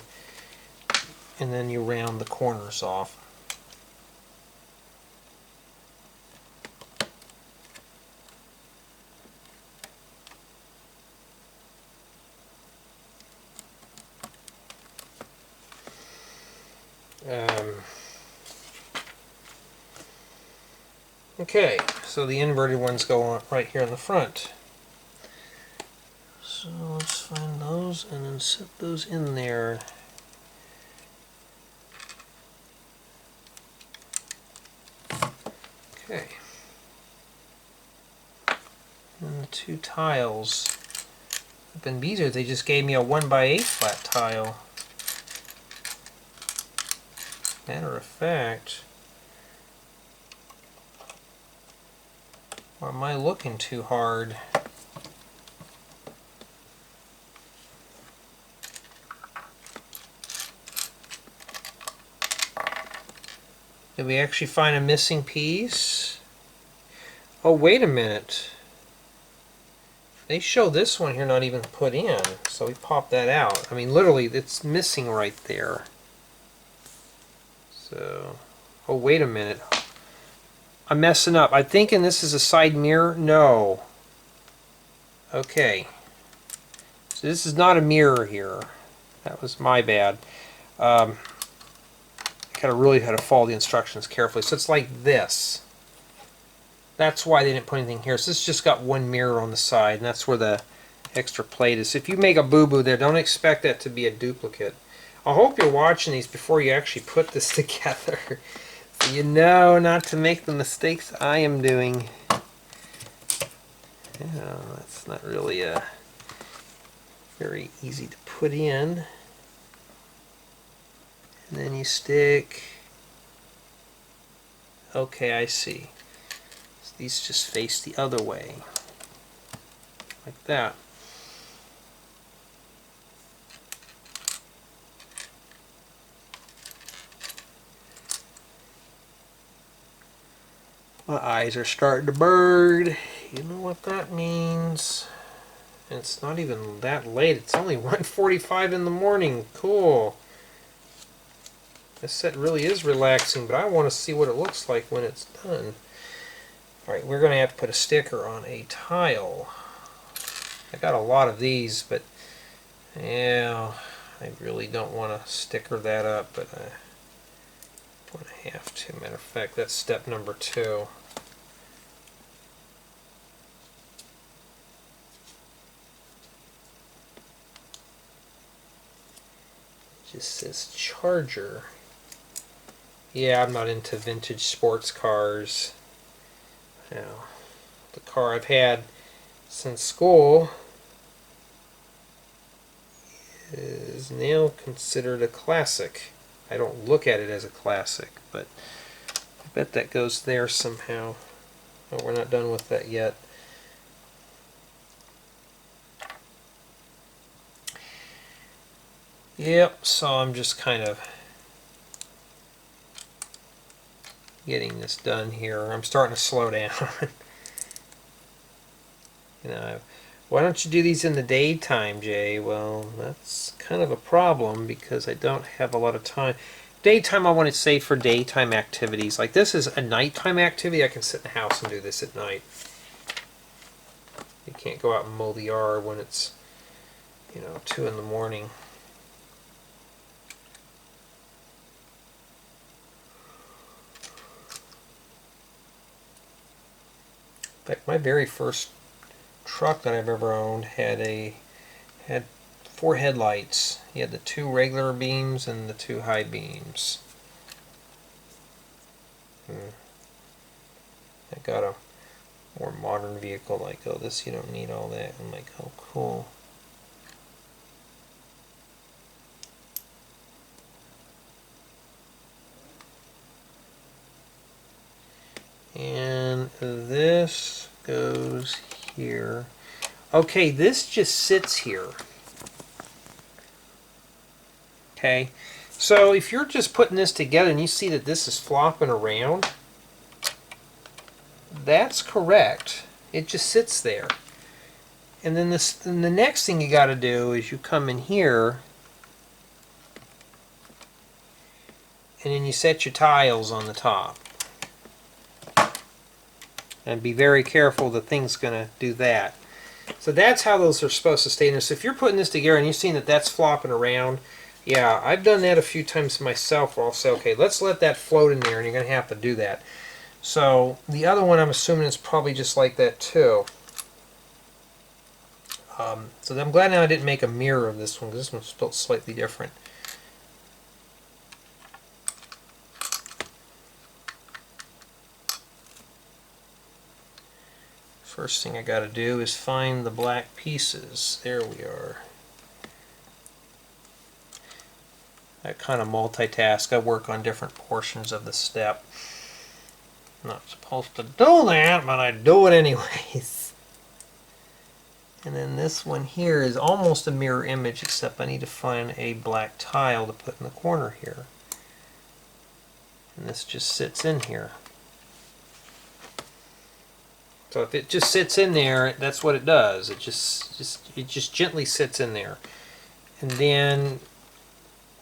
And then you round the corners off. Okay, so the inverted ones go on right here in the front. So let's find those and then set those in there. Okay. And the two tiles. Up in Beezer, they just gave me a 1x8 flat tile. Matter of fact, or am I looking too hard? Did we actually find a missing piece? Oh, wait a minute. They show this one here not even put in, so we popped that out. I mean, literally, it's missing right there. So, oh, wait a minute. I'm messing up. I'm thinking this is a side mirror. No. Okay. So this is not a mirror here. That was my bad. I kind of really had to follow the instructions carefully. So it's like this. That's why they didn't put anything here. So this just got one mirror on the side, and that's where the extra plate is. So if you make a boo-boo there, don't expect that to be a duplicate. I hope you're watching these before you actually put this together, so you know not to make the mistakes I am doing. Yeah, that's not really very easy to put in. And then you stick. Okay, I see. So these just face the other way, like that. My eyes are starting to burn. You know what that means. And it's not even that late. It's only 1:45 in the morning. Cool. This set really is relaxing, but I want to see what it looks like when it's done. Alright, we're going to have to put a sticker on a tile. I got a lot of these, but yeah, I really don't want to sticker that up, but I'm going to have to. Matter of fact, that's step number 2. It just says Charger. Yeah, I'm not into vintage sports cars. Now, the car I've had since school is now considered a classic. I don't look at it as a classic, but I bet that goes there somehow. Oh, we're not done with that yet. Yep, so I'm just kind of getting this done here. I'm starting to slow down. You know, why don't you do these in the daytime, Jay? Well, that's kind of a problem because I don't have a lot of time. Daytime I want to save for daytime activities. Like this is a nighttime activity. I can sit in the house and do this at night. You can't go out and mow the yard when it's, 2 in the morning. In fact, my very first truck that I've ever owned had 4 headlights. You had the 2 regular beams and the 2 high beams. I got a more modern vehicle like, oh, this you don't need all that. I'm like, oh, cool. And this goes here. Okay, this just sits here. Okay, so if you're just putting this together and you see that this is flopping around, that's correct. It just sits there. And then the next thing you got to do is you come in here and then you set your tiles on the top. And be very careful, the thing's going to do that. So that's how those are supposed to stay in there. So if you're putting this together and you've seen that that's flopping around, yeah, I've done that a few times myself where I'll say, okay, let's let that float in there, and you're going to have to do that. So the other one, I'm assuming it's probably just like that too. So I'm glad now I didn't make a mirror of this one, because this one's built slightly different. First thing I got to do is find the black pieces. There we are. I kind of multitask. I work on different portions of the step. I'm not supposed to do that, but I do it anyways. And then this one here is almost a mirror image, except I need to find a black tile to put in the corner here. And this just sits in here. So if it just sits in there, that's what it does. It just gently sits in there. And then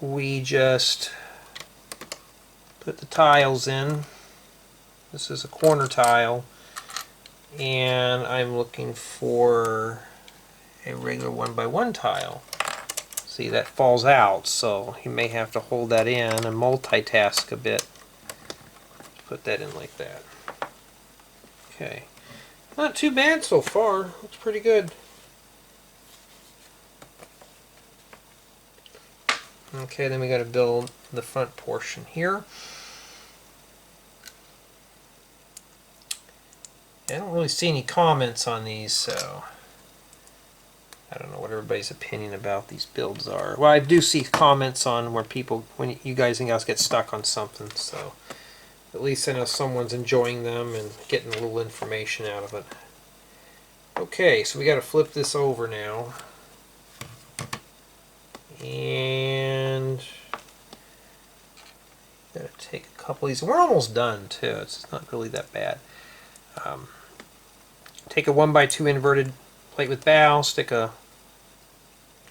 we just put the tiles in. This is a corner tile, and I'm looking for a regular 1x1 tile. See, that falls out, so you may have to hold that in and multitask a bit. Put that in like that. Okay. Not too bad so far. Looks pretty good. Okay, then we got to build the front portion here. I don't really see any comments on these, so I don't know what everybody's opinion about these builds are. Well, I do see comments on where people, when you guys and gals get stuck on something, so at least I know someone's enjoying them and getting a little information out of it. Okay, so we got to flip this over now. And got to take a couple of these. We're almost done too. It's not really that bad. Take a 1x2 inverted plate with bow, stick a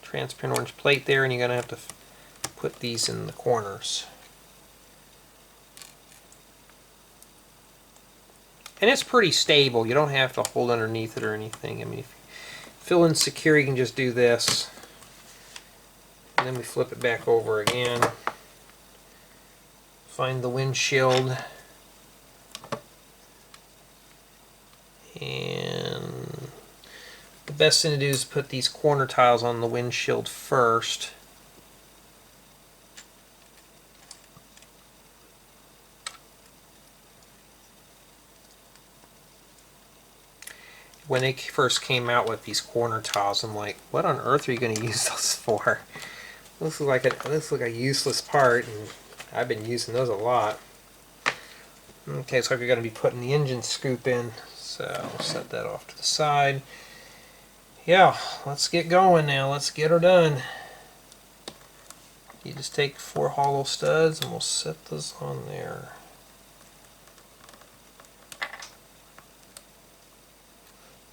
transparent orange plate there, and you're going to have to put these in the corners. And it's pretty stable. You don't have to hold underneath it or anything. I mean, if you feel insecure, you can just do this. And then we flip it back over again. Find the windshield. And the best thing to do is put these corner tiles on the windshield first. When they first came out with these corner tiles, I'm like, what on earth are you going to use those for? This looks like a useless part, and I've been using those a lot. Okay, so we're going to be putting the engine scoop in, so we'll set that off to the side. Yeah, let's get going now. Let's get her done. You just take 4 hollow studs, and we'll set those on there.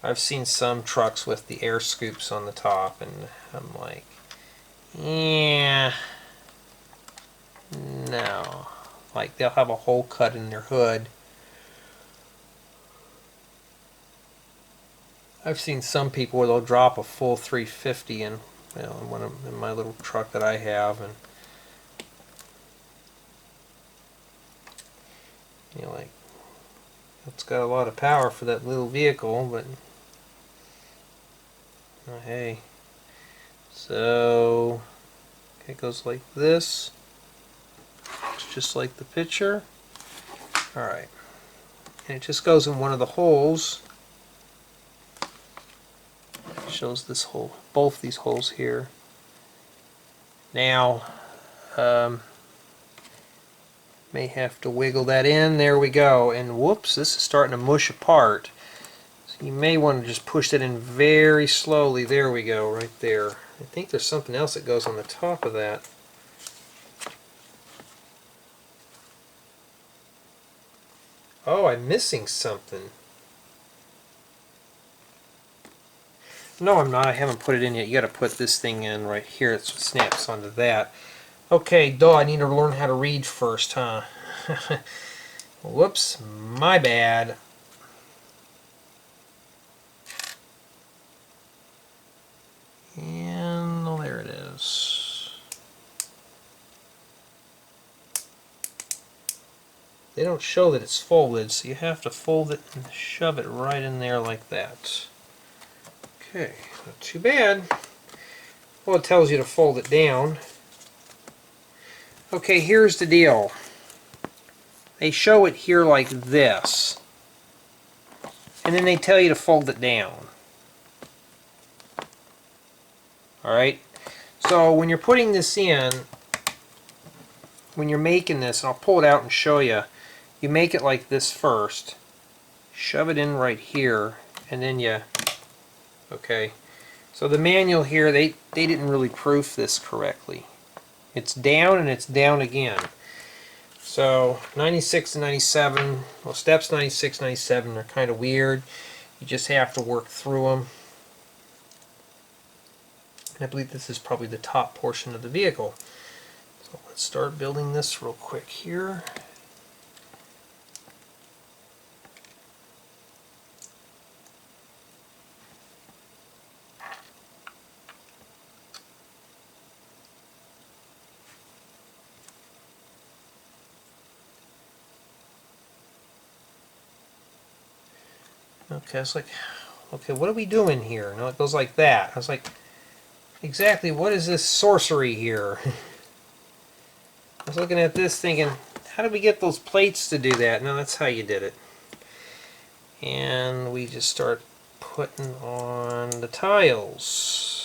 I've seen some trucks with the air scoops on the top, and I'm like, yeah, no. Like, they'll have a hole cut in their hood. I've seen some people where they'll drop a full 350 in, in my little truck that I have, and you're like, it's got a lot of power for that little vehicle, but oh, hey. So it goes like this. It's just like the picture. Alright. And it just goes in one of the holes. It shows this hole, both these holes here. Now, may have to wiggle that in. There we go. And whoops, this is starting to mush apart. So you may want to just push that in very slowly. There we go, right there. I think there's something else that goes on the top of that. Oh, I'm missing something. No, I'm not. I haven't put it in yet. You got to put this thing in right here. It snaps onto that. Okay, duh, I need to learn how to read first, huh? Whoops, my bad. And oh, there it is. they don't show that it's folded, so you have to fold it and shove it right in there like that. Okay, not too bad. Well, it tells you to fold it down. Okay, here's the deal. They show it here like this, and then they tell you to fold it down. Alright, so when you're putting this in, when you're making this, and I'll pull it out and show you, you make it like this first, shove it in right here, and then you, okay, so the manual here, they didn't really proof this correctly. It's down and it's down again. So 96 and 97, well, steps 96, 97 are kind of weird. You just have to work through them. And I believe this is probably the top portion of the vehicle. So let's start building this real quick here. Okay, I was like, okay, what are we doing here? No, it goes like that. I was like, exactly, what is this sorcery here? I was looking at this thinking, how did we get those plates to do that? No, that's how you did it. And we just start putting on the tiles.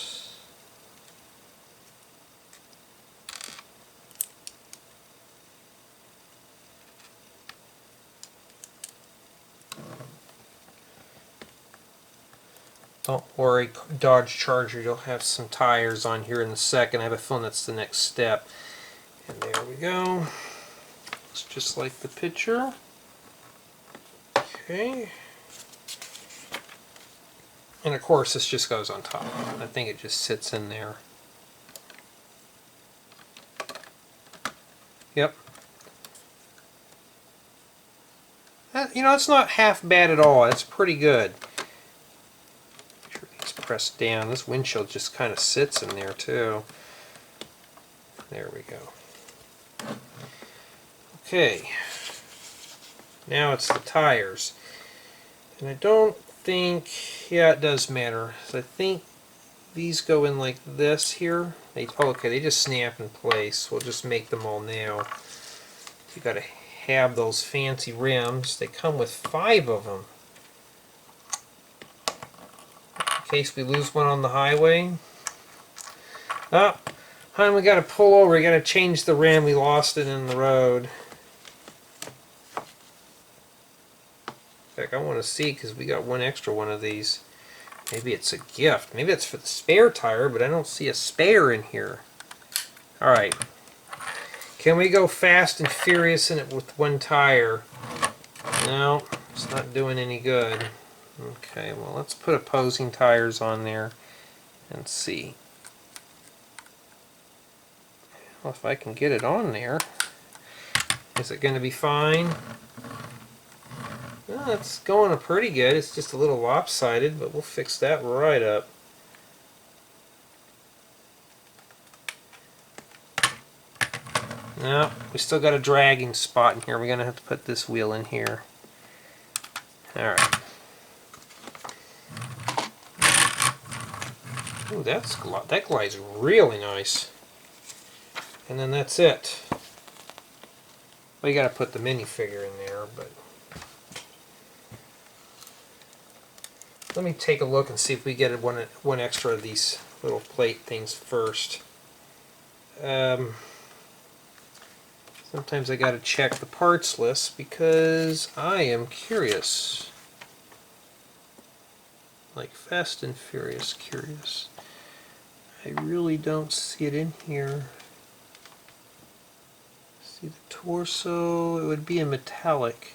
Don't worry, Dodge Charger, you'll have some tires on here in a second. I have a feeling that's the next step. And there we go. It's just like the picture. Okay. And of course this just goes on top. I think it just sits in there. Yep. You know, it's not half bad at all. It's pretty good. Pressed down. This windshield just kind of sits in there too. There we go. Okay. Now it's the tires. And I don't think, yeah, it does matter. So I think these go in like this here. Okay, they just snap in place. We'll just make them all now. You got to have those fancy rims. They come with 5 of them. In case we lose one on the highway. Oh, hon, we got to pull over. We got to change the rim. We lost it in the road. In fact, I want to see because we got one extra one of these. Maybe it's a gift. Maybe it's for the spare tire, but I don't see a spare in here. All right. Can we go fast and furious in it with one tire? No, it's not doing any good. Okay, well, let's put opposing tires on there and see. Well, if I can get it on there, is it going to be fine? Well, it's going pretty good. It's just a little lopsided, but we'll fix that right up. No, we still got a dragging spot in here. We're going to have to put this wheel in here. Alright. Ooh, that glides really nice. And then that's it. Well, you got to put the minifigure in there, but let me take a look and see if we get one extra of these little plate things first. Sometimes I got to check the parts list because I am curious. Like Fast and Furious curious. I really don't see it in here. See the torso, it would be in metallic.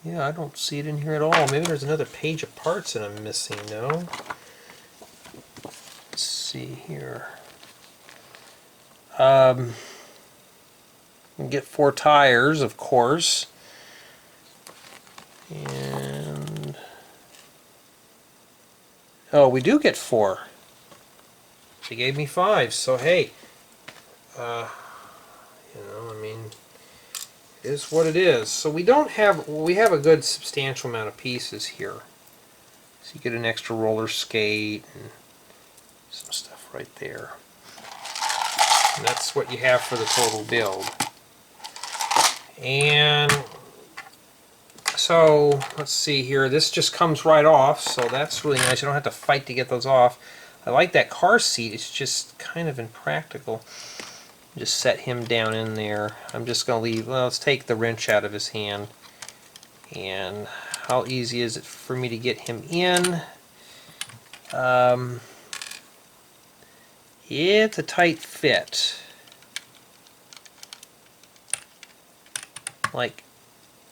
Yeah, I don't see it in here at all. Maybe there's another page of parts that I'm missing, no? Let's see here. Get 4 tires, of course. And oh, we do get 4. They gave me 5, so hey, you know, I mean, it is what it is. So we have a good substantial amount of pieces here. So you get an extra roller skate and some stuff right there. And that's what you have for the total build. And so let's see here. This just comes right off, so that's really nice. You don't have to fight to get those off. I like that car seat. It's just kind of impractical. Just set him down in there. I'm just going to leave. Well, let's take the wrench out of his hand. And how easy is it for me to get him in? It's a tight fit. Like,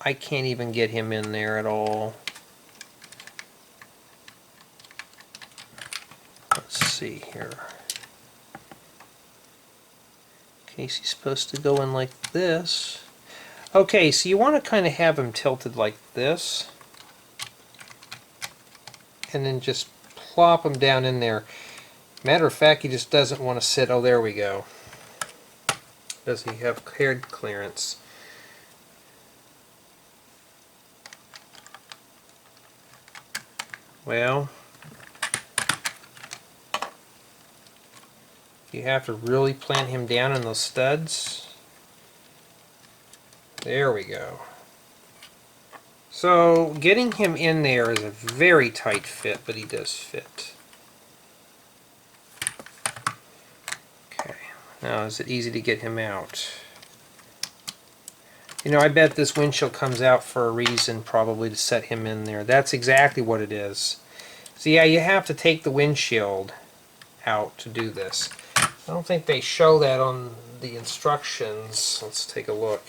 I can't even get him in there at all. Let's see here. Okay, so he's supposed to go in like this. Okay, so you want to kind of have him tilted like this. And then just plop him down in there. Matter of fact, he just doesn't want to sit. Oh, there we go. Does he have head clearance? Well, you have to really plant him down in those studs. There we go. So getting him in there is a very tight fit, but he does fit. Okay, now is it easy to get him out? You know, I bet this windshield comes out for a reason, probably to set him in there. That's exactly what it is. So yeah, you have to take the windshield out to do this. I don't think they show that on the instructions. Let's take a look.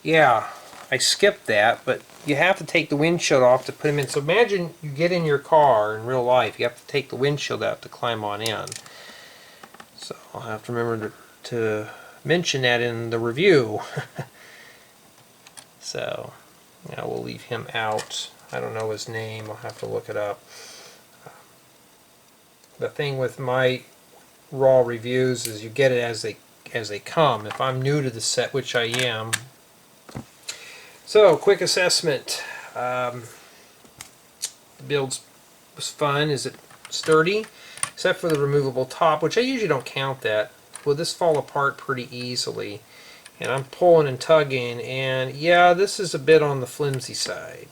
Yeah, I skipped that, but you have to take the windshield off to put him in. So imagine you get in your car in real life. You have to take the windshield out to climb on in. So I'll have to remember to mention that in the review. So yeah, we'll leave him out. I don't know his name. I'll have to look it up. The thing with my raw reviews is you get it as they come. If I'm new to the set, which I am. So, quick assessment. The build was fun. Is it sturdy? Except for the removable top, which I usually don't count that. Will this fall apart pretty easily? And I'm pulling and tugging, and yeah, this is a bit on the flimsy side.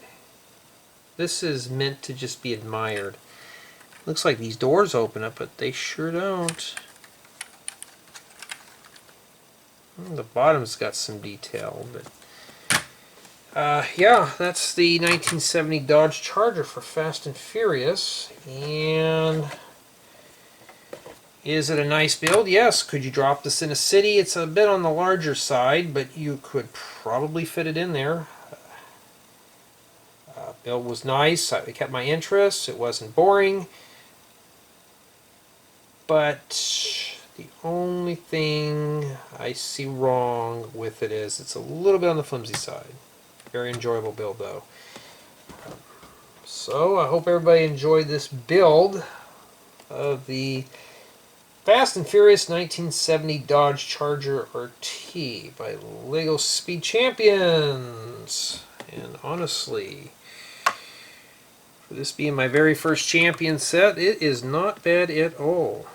This is meant to just be admired. Looks like these doors open up, but they sure don't. The bottom's got some detail, but yeah, that's the 1970 Dodge Charger for Fast and Furious. And is it a nice build? Yes. Could you drop this in a city? It's a bit on the larger side, but you could probably fit it in there. Build was nice. It kept my interest. It wasn't boring. But the only thing I see wrong with it is it's a little bit on the flimsy side. Very enjoyable build though. So I hope everybody enjoyed this build of the Fast and Furious 1970 Dodge Charger RT by LEGO Speed Champions. And honestly, for this being my very first champion set, it is not bad at all.